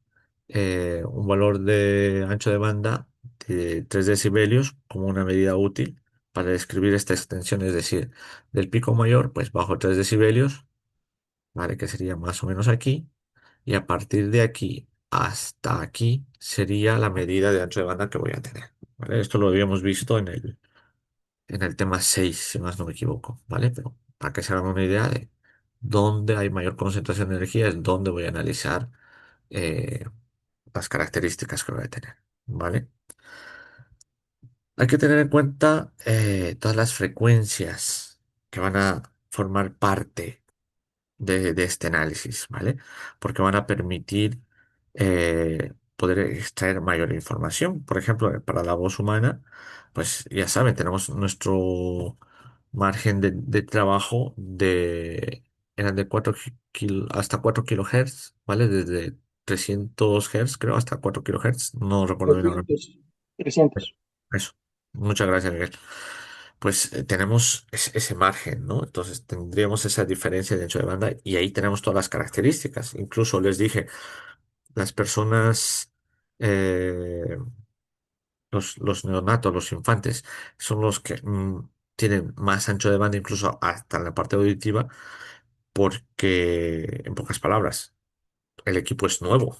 un valor de ancho de banda de 3 decibelios como una medida útil para describir esta extensión, es decir, del pico mayor, pues bajo 3 decibelios, ¿vale? Que sería más o menos aquí, y a partir de aquí hasta aquí sería la medida de ancho de banda que voy a tener, ¿vale? Esto lo habíamos visto en el tema 6 si más no me equivoco, ¿vale? Pero para que se hagan una idea de dónde hay mayor concentración de energía, es donde voy a analizar eh, las características que voy a tener, ¿vale? Hay que tener en cuenta todas las frecuencias que van a formar parte de este análisis, ¿vale? Porque van a permitir poder extraer mayor información. Por ejemplo, para la voz humana, pues ya saben, tenemos nuestro margen de trabajo eran de 4 hasta 4 kilohertz, ¿vale? Desde 300 Hz, creo, hasta 4 kilohertz, no recuerdo bien ahora. 200. 300. Eso. Muchas gracias, Miguel. Pues tenemos ese margen, ¿no? Entonces tendríamos esa diferencia de ancho de banda y ahí tenemos todas las características. Incluso les dije, las personas, eh, los neonatos, los infantes, son los que tienen más ancho de banda, incluso hasta en la parte auditiva, porque, en pocas palabras, el equipo es nuevo,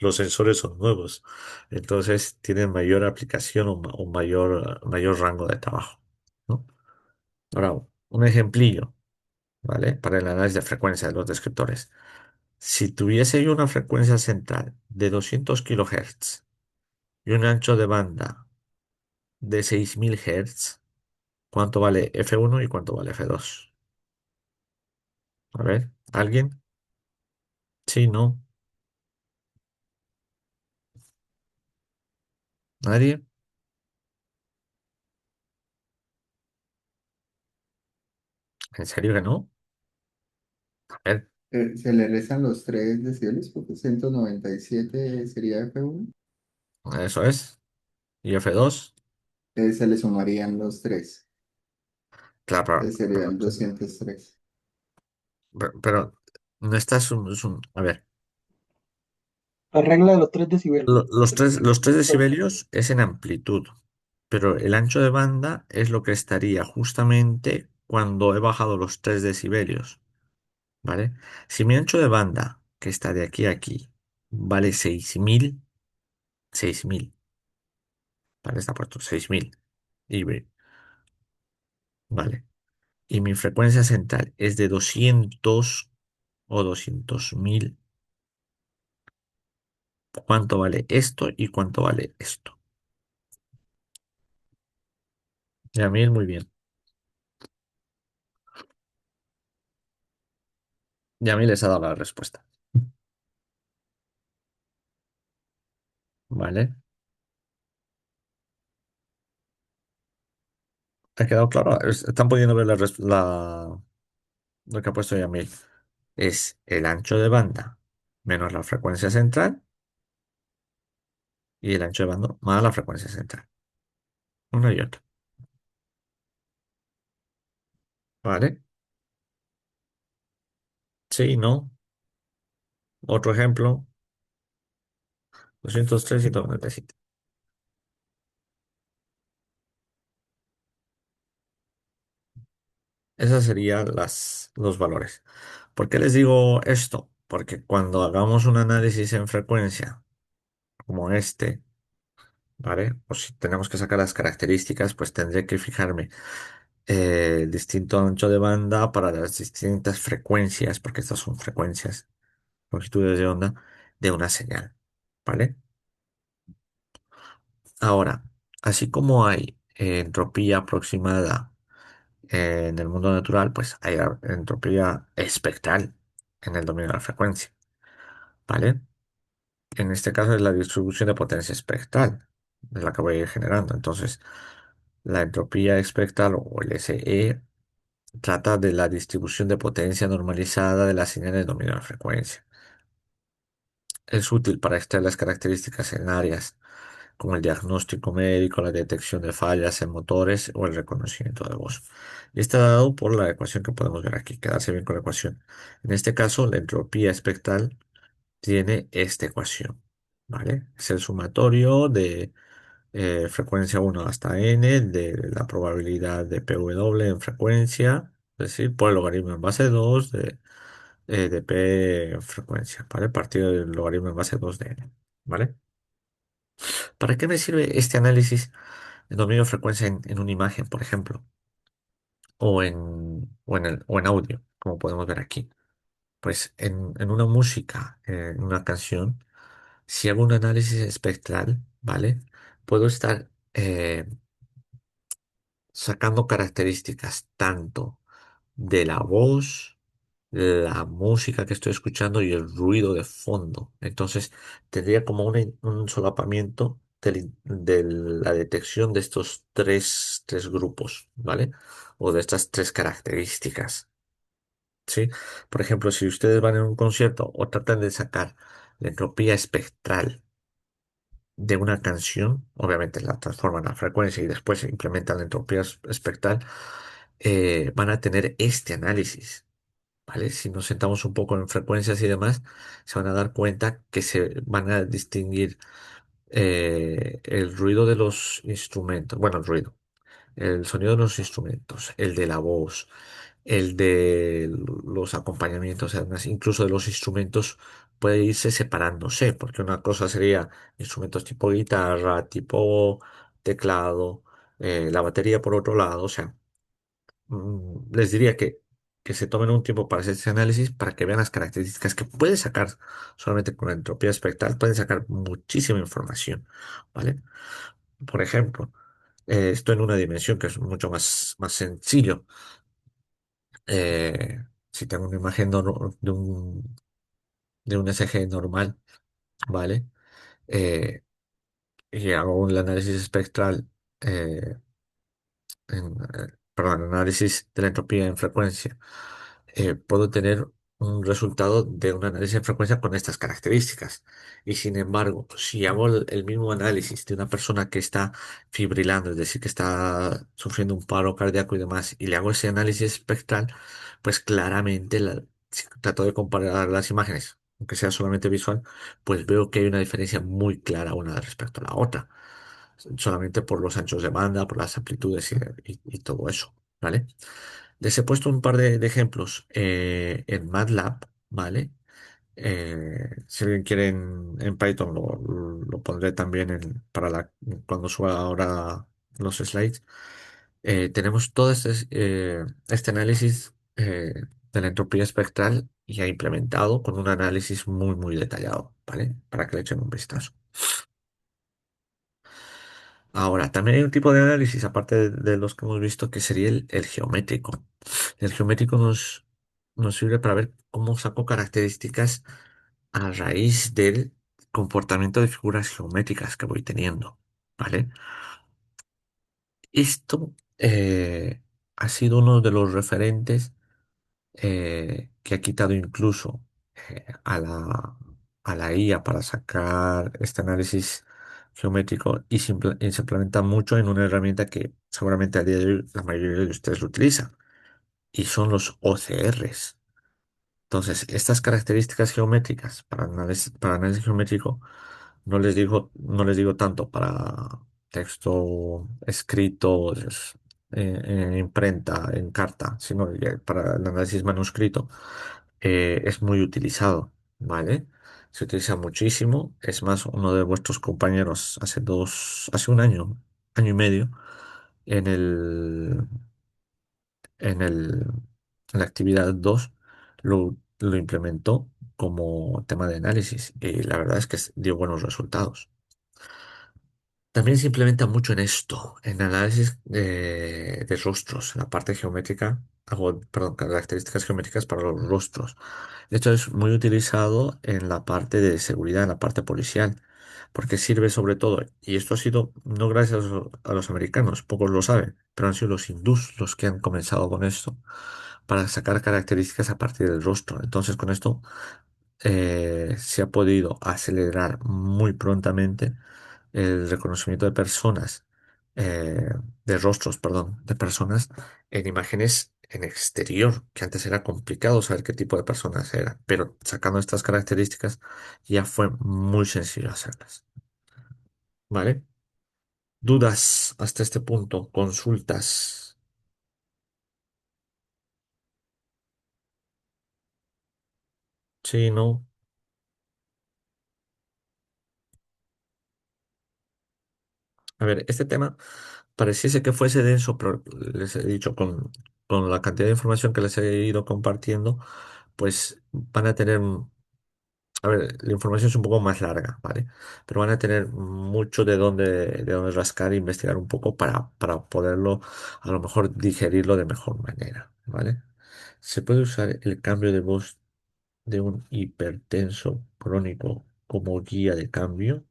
los sensores son nuevos, entonces tienen mayor aplicación o mayor rango de trabajo, ¿no? Ahora, un ejemplillo, ¿vale? Para el análisis de frecuencia de los descriptores. Si tuviese yo una frecuencia central de 200 kilohertz y un ancho de banda de 6000 Hz, ¿cuánto vale F1 y cuánto vale F2? A ver, ¿alguien? Sí, no, nadie. ¿En serio que no? A ver, Se le restan los 3 decibeles porque 197 sería F1. eso es. ¿Y F2? Se le sumarían los 3. Claro, Serían 203. pero no estás a ver, La regla de los 3 decibeles. los tres decibelios es en amplitud, pero el ancho de banda es lo que estaría justamente cuando he bajado los 3 decibelios, ¿vale? Si mi ancho de banda, que está de aquí a aquí, vale 6000, ¿vale? Está puesto 6000 y ¿vale? Y mi frecuencia central es de 200 o 200.000, ¿cuánto vale esto y cuánto vale esto? Yamil, muy bien. Yamil les ha dado la respuesta, ¿vale? ¿Te ha quedado claro? Están pudiendo ver lo que ha puesto Yamil. Es el ancho de banda menos la frecuencia central y el ancho de banda más la frecuencia central. Una y otra, ¿vale? Sí, no. Otro ejemplo, 203 y 297. Esos serían los valores. ¿Por qué les digo esto? Porque cuando hagamos un análisis en frecuencia como este, ¿vale? O si tenemos que sacar las características, pues tendré que fijarme el distinto ancho de banda para las distintas frecuencias, porque estas son frecuencias, longitudes de onda de una señal, ¿vale? Ahora, así como hay entropía aproximada en el mundo natural, pues hay entropía espectral en el dominio de la frecuencia, ¿vale? En este caso es la distribución de potencia espectral, es la que voy a ir generando. Entonces, la entropía espectral o el SE trata de la distribución de potencia normalizada de la señal en el dominio de la frecuencia. Es útil para extraer las características en áreas como el diagnóstico médico, la detección de fallas en motores o el reconocimiento de voz. Y está dado por la ecuación que podemos ver aquí, quedarse bien con la ecuación. En este caso, la entropía espectral tiene esta ecuación, ¿vale? Es el sumatorio de frecuencia 1 hasta n de la probabilidad de PW en frecuencia, es decir, por el logaritmo en base 2 de P en frecuencia, ¿vale? Partido del logaritmo en base 2 de n, ¿vale? ¿Para qué me sirve este análisis de dominio de frecuencia en una imagen, por ejemplo? O en audio, como podemos ver aquí. Pues en una música, en una canción, si hago un análisis espectral, ¿vale? Puedo estar sacando características tanto de la voz, la música que estoy escuchando y el ruido de fondo. Entonces, tendría como un solapamiento de la detección de estos tres grupos, ¿vale? O de estas tres características, ¿sí? Por ejemplo, si ustedes van en un concierto o tratan de sacar la entropía espectral de una canción, obviamente la transforman a frecuencia y después se implementan la entropía espectral, van a tener este análisis. ¿Vale? Si nos sentamos un poco en frecuencias y demás, se van a dar cuenta que se van a distinguir el ruido de los instrumentos, bueno, el ruido, el sonido de los instrumentos, el de la voz, el de los acompañamientos, además, incluso de los instrumentos puede irse separándose, porque una cosa sería instrumentos tipo guitarra, tipo teclado, la batería por otro lado, o sea, les diría que se tomen un tiempo para hacer ese análisis para que vean las características que pueden sacar solamente con la entropía espectral, pueden sacar muchísima información, ¿vale? Por ejemplo, esto en una dimensión que es mucho más sencillo. Eh, si tengo una imagen de un SG normal, ¿vale? Eh, y hago un análisis espectral, perdón, análisis de la entropía en frecuencia, puedo tener un resultado de un análisis en frecuencia con estas características. Y sin embargo, si hago el mismo análisis de una persona que está fibrilando, es decir, que está sufriendo un paro cardíaco y demás, y le hago ese análisis espectral, pues claramente si trato de comparar las imágenes, aunque sea solamente visual, pues veo que hay una diferencia muy clara una respecto a la otra, solamente por los anchos de banda, por las amplitudes y todo eso, ¿vale? Les he puesto un par de ejemplos en MATLAB, ¿vale? Si alguien quiere en Python, lo pondré también cuando suba ahora los slides. Tenemos todo este análisis de la entropía espectral ya implementado con un análisis muy detallado, ¿vale? Para que le echen un vistazo. Ahora, también hay un tipo de análisis, aparte de los que hemos visto, que sería el geométrico. El geométrico nos sirve para ver cómo saco características a raíz del comportamiento de figuras geométricas que voy teniendo, ¿vale? Esto ha sido uno de los referentes que ha quitado incluso a la IA para sacar este análisis geométrico y se implementa mucho en una herramienta que seguramente a día de hoy la mayoría de ustedes lo utilizan, y son los OCRs. Entonces, estas características geométricas para análisis geométrico no les digo tanto para texto escrito, en imprenta, en carta, sino ya para el análisis manuscrito. Es muy utilizado, ¿vale? Se utiliza muchísimo. Es más, uno de vuestros compañeros hace un año y medio, en el, en el, en la actividad 2 lo implementó como tema de análisis y la verdad es que dio buenos resultados. También se implementa mucho en esto, en análisis de rostros, en la parte geométrica, perdón, características geométricas para los rostros. Esto es muy utilizado en la parte de seguridad, en la parte policial, porque sirve sobre todo, y esto ha sido no gracias a los americanos, pocos lo saben, pero han sido los hindús los que han comenzado con esto, para sacar características a partir del rostro. Entonces, con esto se ha podido acelerar muy prontamente el reconocimiento de personas, eh, de rostros, perdón, de personas en imágenes en exterior, que antes era complicado saber qué tipo de personas eran, pero sacando estas características ya fue muy sencillo hacerlas. ¿Vale? ¿Dudas hasta este punto? ¿Consultas? Sí, no. A ver, este tema pareciese que fuese denso, pero les he dicho con la cantidad de información que les he ido compartiendo, pues van a tener, a ver, la información es un poco más larga, ¿vale? Pero van a tener mucho de dónde rascar e investigar un poco para poderlo, a lo mejor, digerirlo de mejor manera, ¿vale? Se puede usar el cambio de voz de un hipertenso crónico como guía de cambio.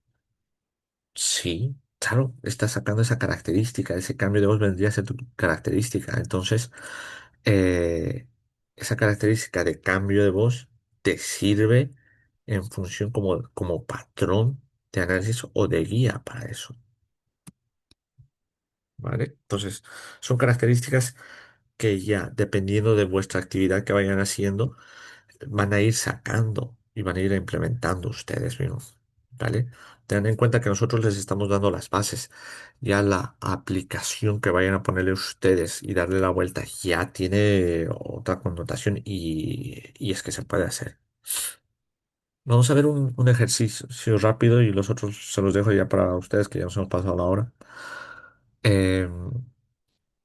Sí, claro, está sacando esa característica, ese cambio de voz vendría a ser tu característica. Entonces, eh, esa característica de cambio de voz te sirve en función como patrón de análisis o de guía para eso, ¿vale? Entonces, son características que ya, dependiendo de vuestra actividad que vayan haciendo, van a ir sacando y van a ir implementando ustedes mismos, ¿vale? Tengan en cuenta que nosotros les estamos dando las bases. Ya la aplicación que vayan a ponerle ustedes y darle la vuelta ya tiene otra connotación y es que se puede hacer. Vamos a ver un ejercicio rápido y los otros se los dejo ya para ustedes que ya nos hemos pasado la hora. Em,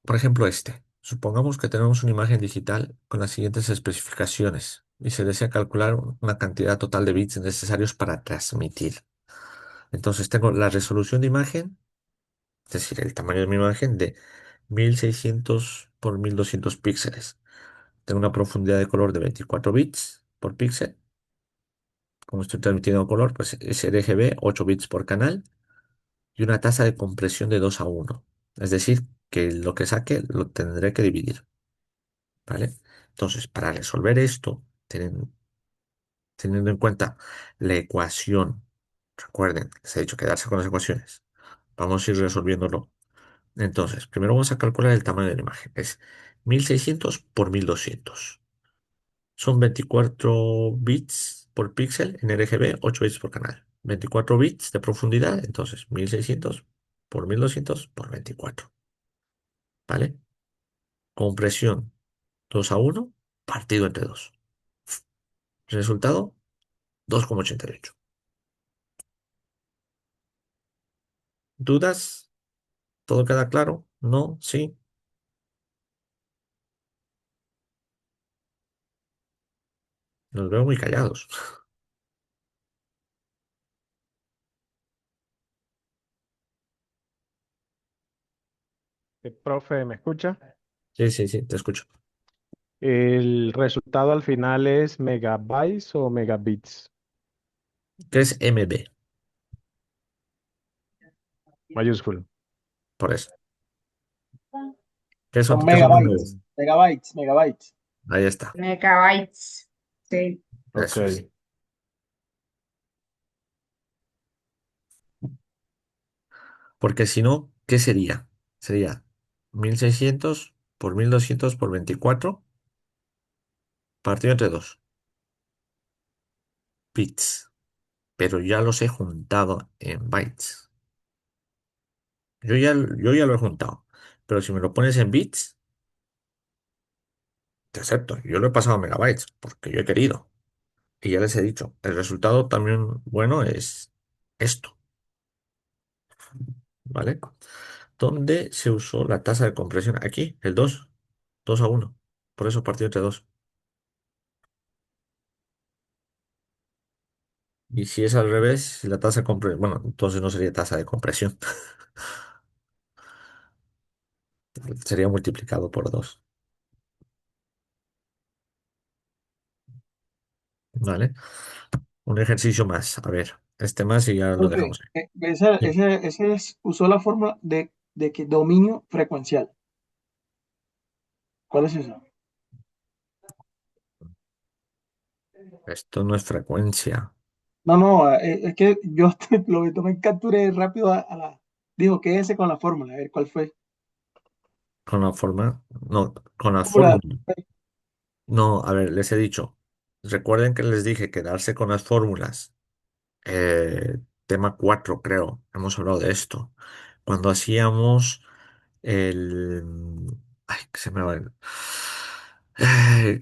por ejemplo, este. Supongamos que tenemos una imagen digital con las siguientes especificaciones y se desea calcular una cantidad total de bits necesarios para transmitir. Entonces tengo la resolución de imagen, es decir, el tamaño de mi imagen de 1600 por 1200 píxeles. Tengo una profundidad de color de 24 bits por píxel. Como estoy transmitiendo color, pues es RGB, 8 bits por canal y una tasa de compresión de 2 a 1. Es decir, que lo que saque lo tendré que dividir. ¿Vale? Entonces, para resolver esto, teniendo en cuenta la ecuación, recuerden, les he dicho quedarse con las ecuaciones. Vamos a ir resolviéndolo. Entonces, primero vamos a calcular el tamaño de la imagen. Es 1600 por 1200. Son 24 bits por píxel en RGB, 8 bits por canal. 24 bits de profundidad, entonces 1600 por 1200 por 24. ¿Vale? Compresión 2 a 1 partido entre 2. Resultado 2,88. ¿Dudas? ¿Todo queda claro? ¿No? ¿Sí? Nos veo muy callados. Profe, ¿me escucha? Sí, sí, sí, te escucho. ¿El resultado al final es megabytes o megabits? ¿Qué es MB? Mayúsculo. Por eso. ¿Qué Son son, qué son megabytes, MB? megabytes, megabytes. Ahí está. Megabytes. Sí. Ok. Eso es. Porque si no, ¿qué sería? Sería 1600 por 1200 por 24 partido entre 2 bits. Pero ya los he juntado en bytes. Yo ya lo he juntado. Pero si me lo pones en bits, te acepto. Yo lo he pasado a megabytes porque yo he querido. Y ya les he dicho, el resultado también bueno es esto, ¿vale? ¿Dónde se usó la tasa de compresión? Aquí, el 2 a 1. Por eso partido entre 2. Y si es al revés, si la tasa de compresión, bueno, entonces no sería tasa de compresión, sería multiplicado por 2, ¿vale? Un ejercicio más, a ver, este más y ya lo Profe, dejamos ahí. Bien. usó la fórmula de que dominio frecuencial. ¿Cuál es eso? Esto no es frecuencia. No, no, es que yo lo tomé capturé rápido dijo, quédese con la fórmula, a ver cuál fue. Con la forma, no, con la Fórmula, fórmula. No, a ver, les he dicho, recuerden que les dije quedarse con las fórmulas. Tema 4 creo, hemos hablado de esto. Cuando hacíamos el... Ay, que se me va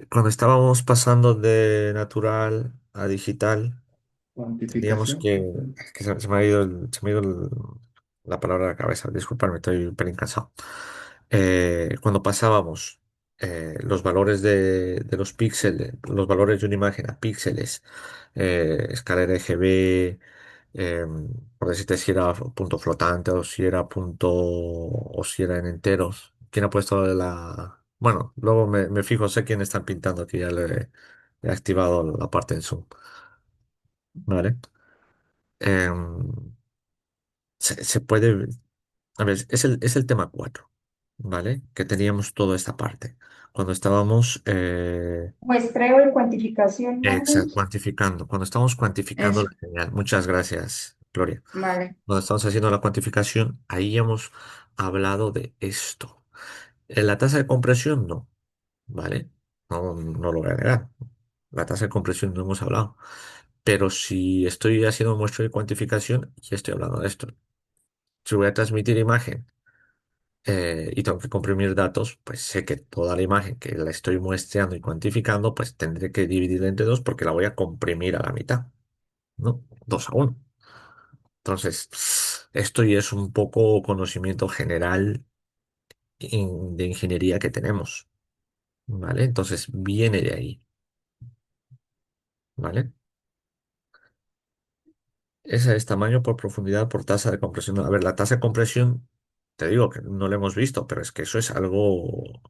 cuando estábamos pasando de natural a digital, teníamos Cuantificación, que... profe. Es que se me ha ido, se me ha ido la palabra a la cabeza, disculparme, estoy un pelín cansado. Cuando pasábamos los valores de los píxeles, los valores de una imagen a píxeles, escala RGB, por decirte si era punto flotante o si era punto o si era en enteros. ¿Quién ha puesto lo de la... Bueno, luego me fijo, sé quién están pintando, que ya le he activado la parte en Zoom. ¿Vale? Em, se puede... A ver, es el tema 4, ¿vale? Que teníamos toda esta parte. Cuando estábamos Muestreo y cuantificación, ¿no? cuantificando, cuando estamos cuantificando Eso. la señal. Muchas gracias. Gloria. Vale. Cuando estamos haciendo la cuantificación, ahí hemos hablado de esto. En la tasa de compresión, no, ¿vale? No, no lo voy a negar. La tasa de compresión no hemos hablado. Pero si estoy haciendo muestra de cuantificación, ya estoy hablando de esto. Si voy a transmitir imagen y tengo que comprimir datos, pues sé que toda la imagen que la estoy muestreando y cuantificando, pues tendré que dividirla entre dos porque la voy a comprimir a la mitad, ¿no? 2 a 1. Entonces, esto ya es un poco conocimiento general de ingeniería que tenemos, ¿vale? Entonces, viene de ahí, ¿vale? Ese es tamaño por profundidad por tasa de compresión. A ver, la tasa de compresión, te digo que no lo hemos visto, pero es que eso es algo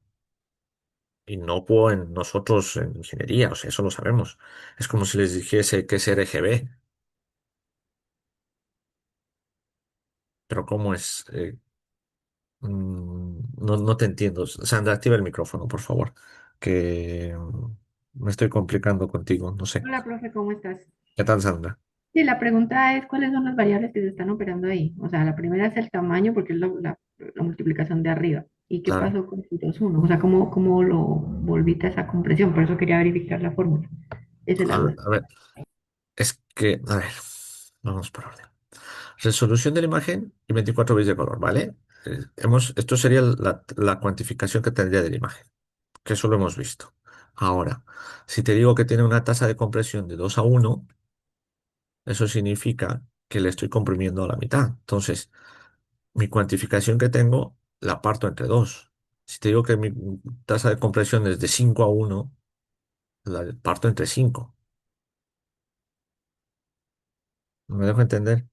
inocuo en nosotros en ingeniería, o sea, eso lo sabemos. Es como si les dijese que es RGB, pero ¿cómo es? No, no te entiendo. Sandra, activa el micrófono, por favor, que me estoy complicando contigo, no sé. Hola, profe, ¿cómo estás? ¿Qué tal, Sandra? Sí, la pregunta es cuáles son las variables que se están operando ahí. O sea, la primera es el tamaño, porque es la multiplicación de arriba. ¿Y qué Claro. pasó con el 2,1? O sea, ¿cómo lo volviste a esa compresión? Por eso quería verificar la fórmula. Esa es la duda. A ver, es que, a ver, vamos por orden. Resolución de la imagen y 24 bits de color, ¿vale? Esto sería la cuantificación que tendría de la imagen, que eso lo hemos visto. Ahora, si te digo que tiene una tasa de compresión de 2 a 1, eso significa que le estoy comprimiendo a la mitad. Entonces, mi cuantificación que tengo la parto entre dos. Si te digo que mi tasa de compresión es de 5 a 1, la parto entre 5. ¿Me dejo entender?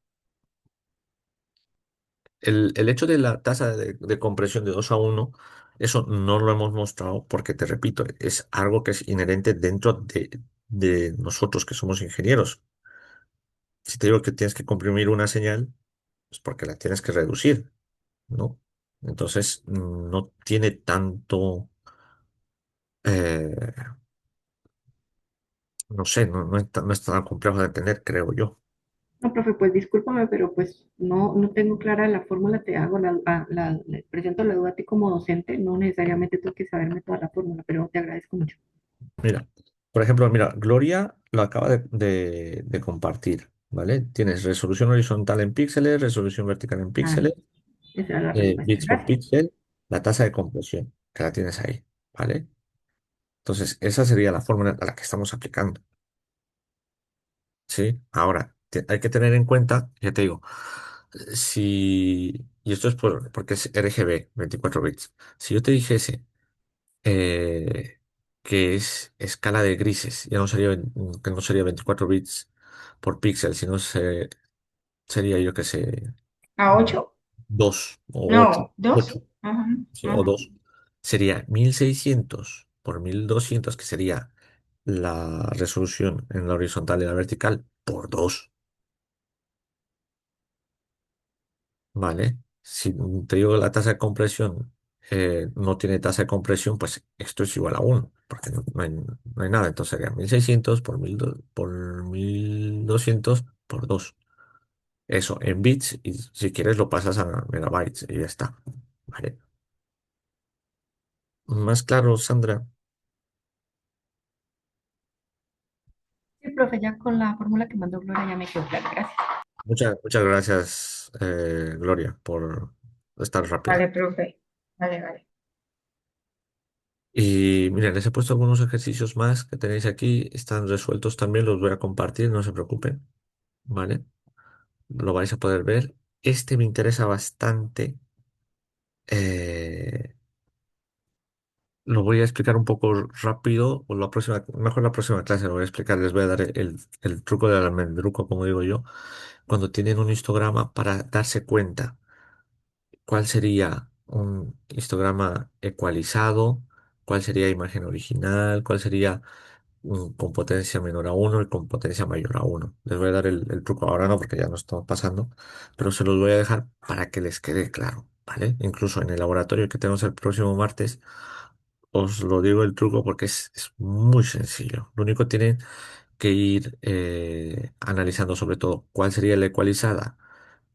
El hecho de la tasa de compresión de 2 a 1, eso no lo hemos mostrado porque, te repito, es algo que es inherente dentro de nosotros que somos ingenieros. Si te digo que tienes que comprimir una señal, es porque la tienes que reducir, ¿no? Entonces, no tiene tanto, eh, no sé, no es tan complejo de entender, creo yo. No, profe, pues discúlpame, pero pues no tengo clara la fórmula, te hago le presento la duda a ti como docente, no necesariamente tengo que saberme toda la fórmula, pero te agradezco mucho. Mira, por ejemplo, mira, Gloria lo acaba de compartir, ¿vale? Tienes resolución horizontal en píxeles, resolución vertical en Ah, píxeles, esa es la respuesta, bits por gracias. píxel, la tasa de compresión, que la tienes ahí, ¿vale? Entonces, esa sería la fórmula a la que estamos aplicando, ¿sí? Ahora, hay que tener en cuenta, ya te digo, y esto es porque es RGB, 24 bits. Si yo te dijese eh, que es escala de grises. Ya no sería, que no sería 24 bits por píxel, sino sería, yo que sé, ¿A 8? 2 o 8, No, 2. 8, Ajá, sí, o ajá. 2. Sería 1600 por 1200, que sería la resolución en la horizontal y la vertical, por 2. ¿Vale? Si te digo que la tasa de compresión no tiene tasa de compresión, pues esto es igual a 1 porque no hay nada. Entonces sería 1600 por 1200 por 2. Eso en bits, y si quieres lo pasas a megabytes y ya está. ¿Vale? Más claro, Sandra. Sí, profe, ya con la fórmula que mandó Gloria ya me quedó claro, gracias. Muchas gracias, Gloria, por estar rápida. Vale, profe. Vale, vale. Y miren, les he puesto algunos ejercicios más que tenéis aquí. Están resueltos también, los voy a compartir, no se preocupen. ¿Vale? Lo vais a poder ver. Este me interesa bastante. eh, lo voy a explicar un poco rápido, o mejor la próxima clase lo voy a explicar. Les voy a dar el truco del almendruco, como digo yo, cuando tienen un histograma para darse cuenta cuál sería un histograma ecualizado, cuál sería imagen original, cuál sería con potencia menor a 1 y con potencia mayor a 1. Les voy a dar el truco ahora, no, porque ya no estamos pasando, pero se los voy a dejar para que les quede claro, ¿vale? Incluso en el laboratorio que tenemos el próximo martes, os lo digo el truco porque es muy sencillo. Lo único tiene que ir analizando sobre todo cuál sería la ecualizada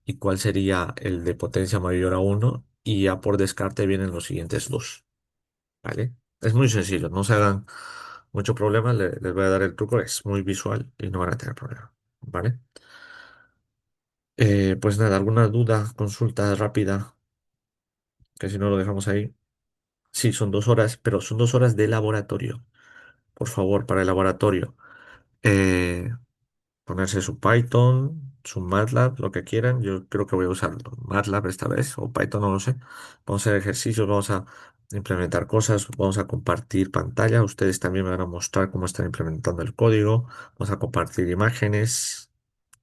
y cuál sería el de potencia mayor a uno, y ya por descarte vienen los siguientes dos, ¿vale? Es muy sencillo, no se hagan mucho problema, les voy a dar el truco, es muy visual y no van a tener problema, ¿vale? Pues nada, ¿alguna duda, consulta rápida? Que si no lo dejamos ahí. Sí, son 2 horas, pero son 2 horas de laboratorio. Por favor, para el laboratorio. eh, Ponerse su Python, su MATLAB, lo que quieran. Yo creo que voy a usar MATLAB esta vez, o Python, no lo sé. Vamos a hacer ejercicios, vamos a implementar cosas, vamos a compartir pantalla. Ustedes también me van a mostrar cómo están implementando el código. Vamos a compartir imágenes,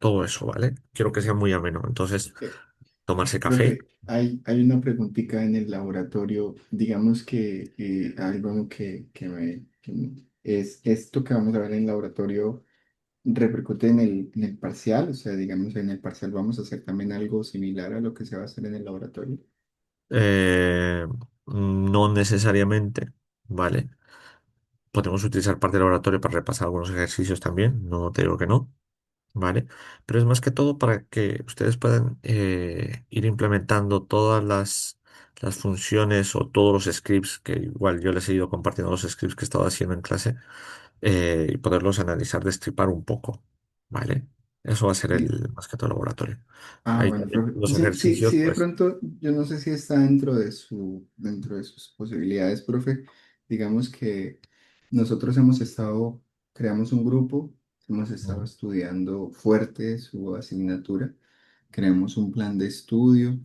todo eso, ¿vale? Quiero que sea muy ameno. Entonces, Eh, tomarse café. Profe, hay una preguntita en el laboratorio, digamos que algo es esto que vamos a ver en el laboratorio repercute en el parcial, o sea, digamos en el parcial vamos a hacer también algo similar a lo que se va a hacer en el laboratorio. Eh, no necesariamente, ¿vale? Podemos utilizar parte del laboratorio para repasar algunos ejercicios también, no te digo que no, ¿vale? Pero es más que todo para que ustedes puedan ir implementando todas las funciones o todos los scripts, que igual yo les he ido compartiendo los scripts que he estado haciendo en clase, y poderlos analizar, destripar un poco, ¿vale? Eso va a ser Sí. el más que todo laboratorio. Ah, Ahí bueno, también profe. los Sí, sí, ejercicios, sí, de pues. pronto, yo no sé si está dentro de sus posibilidades, profe. Digamos que nosotros creamos un grupo, hemos estado Ujú, estudiando fuerte su asignatura, creamos un plan de estudio,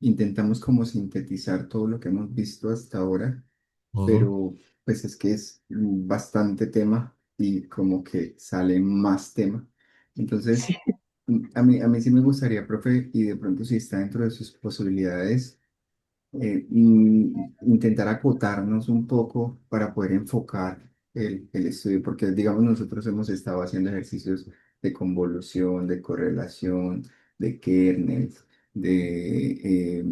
intentamos como sintetizar todo lo que hemos visto hasta ahora, ujú, pero pues es que es bastante tema y como que sale más tema. Sí, Entonces, a mí sí me gustaría, profe, y de pronto si está dentro de sus posibilidades, intentar acotarnos un poco para poder enfocar el estudio, porque digamos nosotros hemos estado haciendo ejercicios de convolución, de correlación, de kernels, de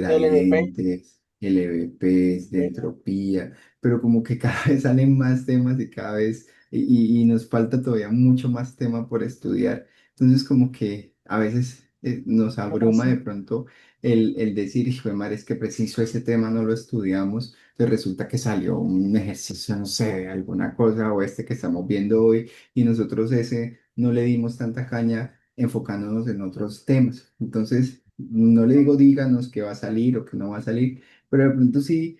LDP. gradientes, LVPs, de entropía, pero como que cada vez salen más temas y cada vez, y nos falta todavía mucho más tema por estudiar. Entonces como que a veces nos ¿Cómo abruma de así? pronto el decir, hijo de madre, es que preciso ese tema no lo estudiamos, entonces resulta que salió un ejercicio, no sé, alguna cosa, o este que estamos viendo hoy, y nosotros ese no le dimos tanta caña enfocándonos en otros temas. Entonces, no le digo díganos qué va a salir o qué no va a salir, pero de pronto sí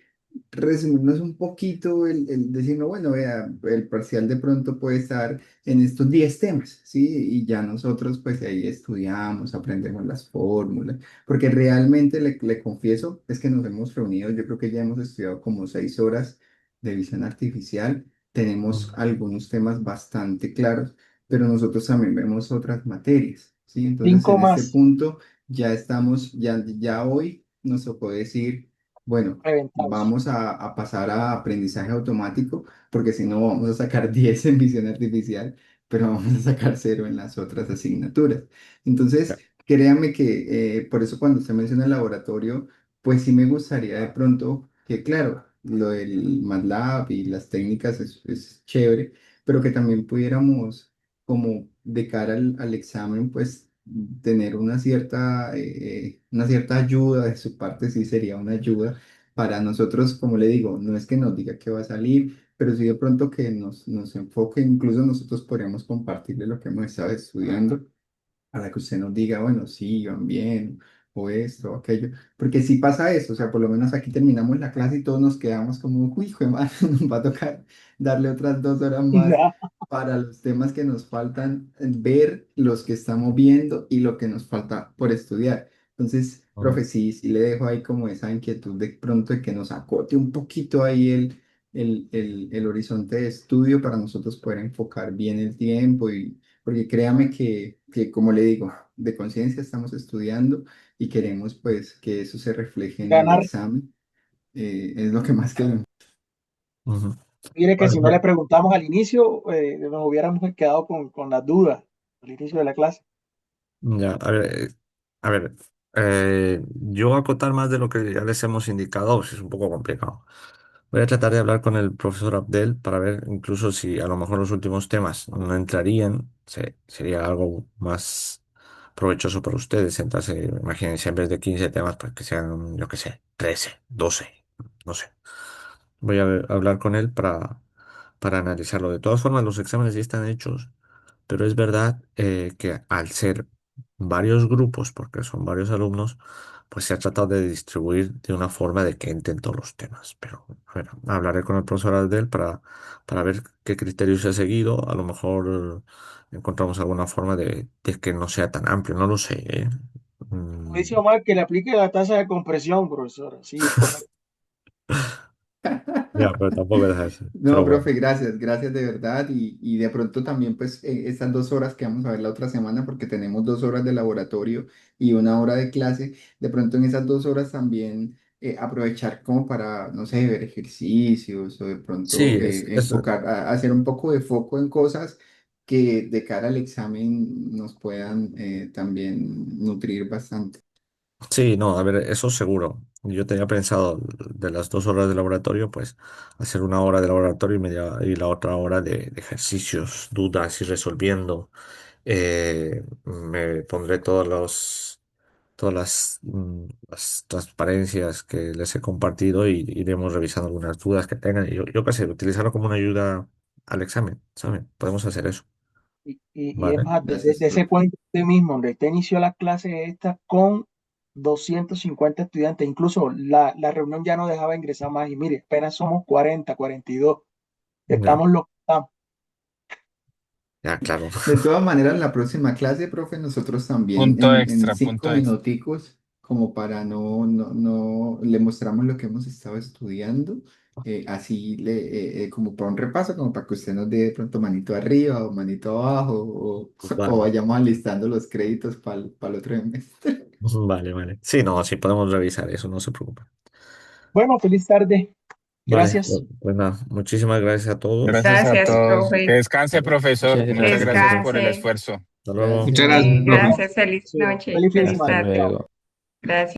resumirnos un poquito el decirnos, bueno, vea, el parcial de pronto puede estar en estos 10 temas, ¿sí? Y ya nosotros pues ahí estudiamos, aprendemos las fórmulas, porque realmente le confieso, es que nos hemos reunido, yo creo que ya hemos estudiado como 6 horas de visión artificial, tenemos ujú, algunos temas bastante claros, pero nosotros también vemos otras materias, ¿sí? Entonces Cinco en este más punto ya estamos, ya hoy nos tocó decir, bueno, reventados. vamos a pasar a aprendizaje automático, porque si no vamos a sacar 10 en visión artificial, pero vamos a sacar cero en las otras asignaturas. Entonces, créame que por eso cuando usted menciona el laboratorio, pues sí me gustaría de pronto que, claro, lo del MATLAB y las técnicas es chévere, pero que también pudiéramos, como de cara al examen, pues tener una cierta ayuda de su parte, sí sería una ayuda para nosotros, como le digo, no es que nos diga qué va a salir, pero sí de pronto que nos enfoque, incluso nosotros podríamos compartirle lo que hemos estado estudiando para que usted nos diga, bueno, sí, van bien, o esto, o aquello, porque si pasa eso, o sea, por lo menos aquí terminamos la clase y todos nos quedamos como, uy, hijo de madre, nos va a tocar darle otras 2 horas más Ya, para los temas que nos faltan ver, los que estamos viendo y lo que nos falta por estudiar. Entonces, ujú, profe, sí, sí le dejo ahí como esa inquietud de pronto de que nos acote un poquito ahí el horizonte de estudio para nosotros poder enfocar bien el tiempo y porque créame que, como le digo, de conciencia estamos estudiando y queremos pues que eso se refleje en el ganar. examen. Es lo que más queremos. ujú. Mire que Vale, si no le preguntamos al inicio, nos hubiéramos quedado con las dudas al inicio de la clase. ya, a ver, yo acotar más de lo que ya les hemos indicado, pues es un poco complicado, Voy a tratar de hablar con el profesor Abdel para ver incluso si a lo mejor los últimos temas no entrarían. Sería algo más provechoso para ustedes. Entonces, imagínense, en vez de 15 temas, pues que sean, yo qué sé, 13, 12, no sé. Voy a hablar con él para analizarlo. De todas formas, los exámenes ya están hechos, pero es verdad que al ser varios grupos, porque son varios alumnos, pues se ha tratado de distribuir de una forma de que entren todos los temas. Pero a ver, hablaré con el profesor Aldel para ver qué criterios se ha seguido. A lo mejor encontramos alguna forma de que no sea tan amplio, no lo sé, ¿eh? Como Mm, dice Omar, que le aplique la tasa de compresión, profesor. Sí, es correcto. ya, pero tampoco es así. No, Pero bueno. profe, gracias, gracias de verdad. Y de pronto también, pues, estas 2 horas que vamos a ver la otra semana, porque tenemos 2 horas de laboratorio y 1 hora de clase, de pronto en esas 2 horas también aprovechar como para, no sé, ver ejercicios o de Sí, pronto enfocar, hacer un poco de foco en cosas que de cara al examen nos puedan también nutrir bastante. sí, no, a ver, eso seguro. Yo tenía pensado de las 2 horas de laboratorio, pues hacer 1 hora de laboratorio y la otra hora de ejercicios, dudas y resolviendo. Me pondré todas las transparencias que les he compartido y iremos revisando algunas dudas que tengan. Y yo qué sé, utilizarlo como una ayuda al examen, ¿saben? Podemos hacer eso, Y es ¿vale? más, Gracias, de ese profe. cuento usted mismo, donde usted inició la clase esta con 250 estudiantes, incluso la reunión ya no dejaba ingresar más, y mire, apenas somos 40, 42, Ya, estamos los que estamos. ya, claro. De todas maneras, la próxima clase, profe, nosotros también Punto en extra, cinco punto extra. minuticos, como para no, le mostramos lo que hemos estado estudiando, así como para un repaso, como para que usted nos dé de pronto manito arriba o manito abajo, o Vale. vayamos alistando los créditos para el otro semestre. Vale, vale. Sí, no, sí podemos revisar eso, no se preocupe. Bueno, feliz tarde. Vale, Gracias. pues nada, muchísimas gracias a todos. Gracias a Gracias, todos. Que profe. descanse, profesor. Muchas Que Muchas gracias. gracias por el descanse. esfuerzo. Hasta luego. Gracias. Muchas gracias, Sí, profe. gracias. Feliz noche. Feliz fin de Feliz Hasta semana. tarde. Chao. luego. Gracias.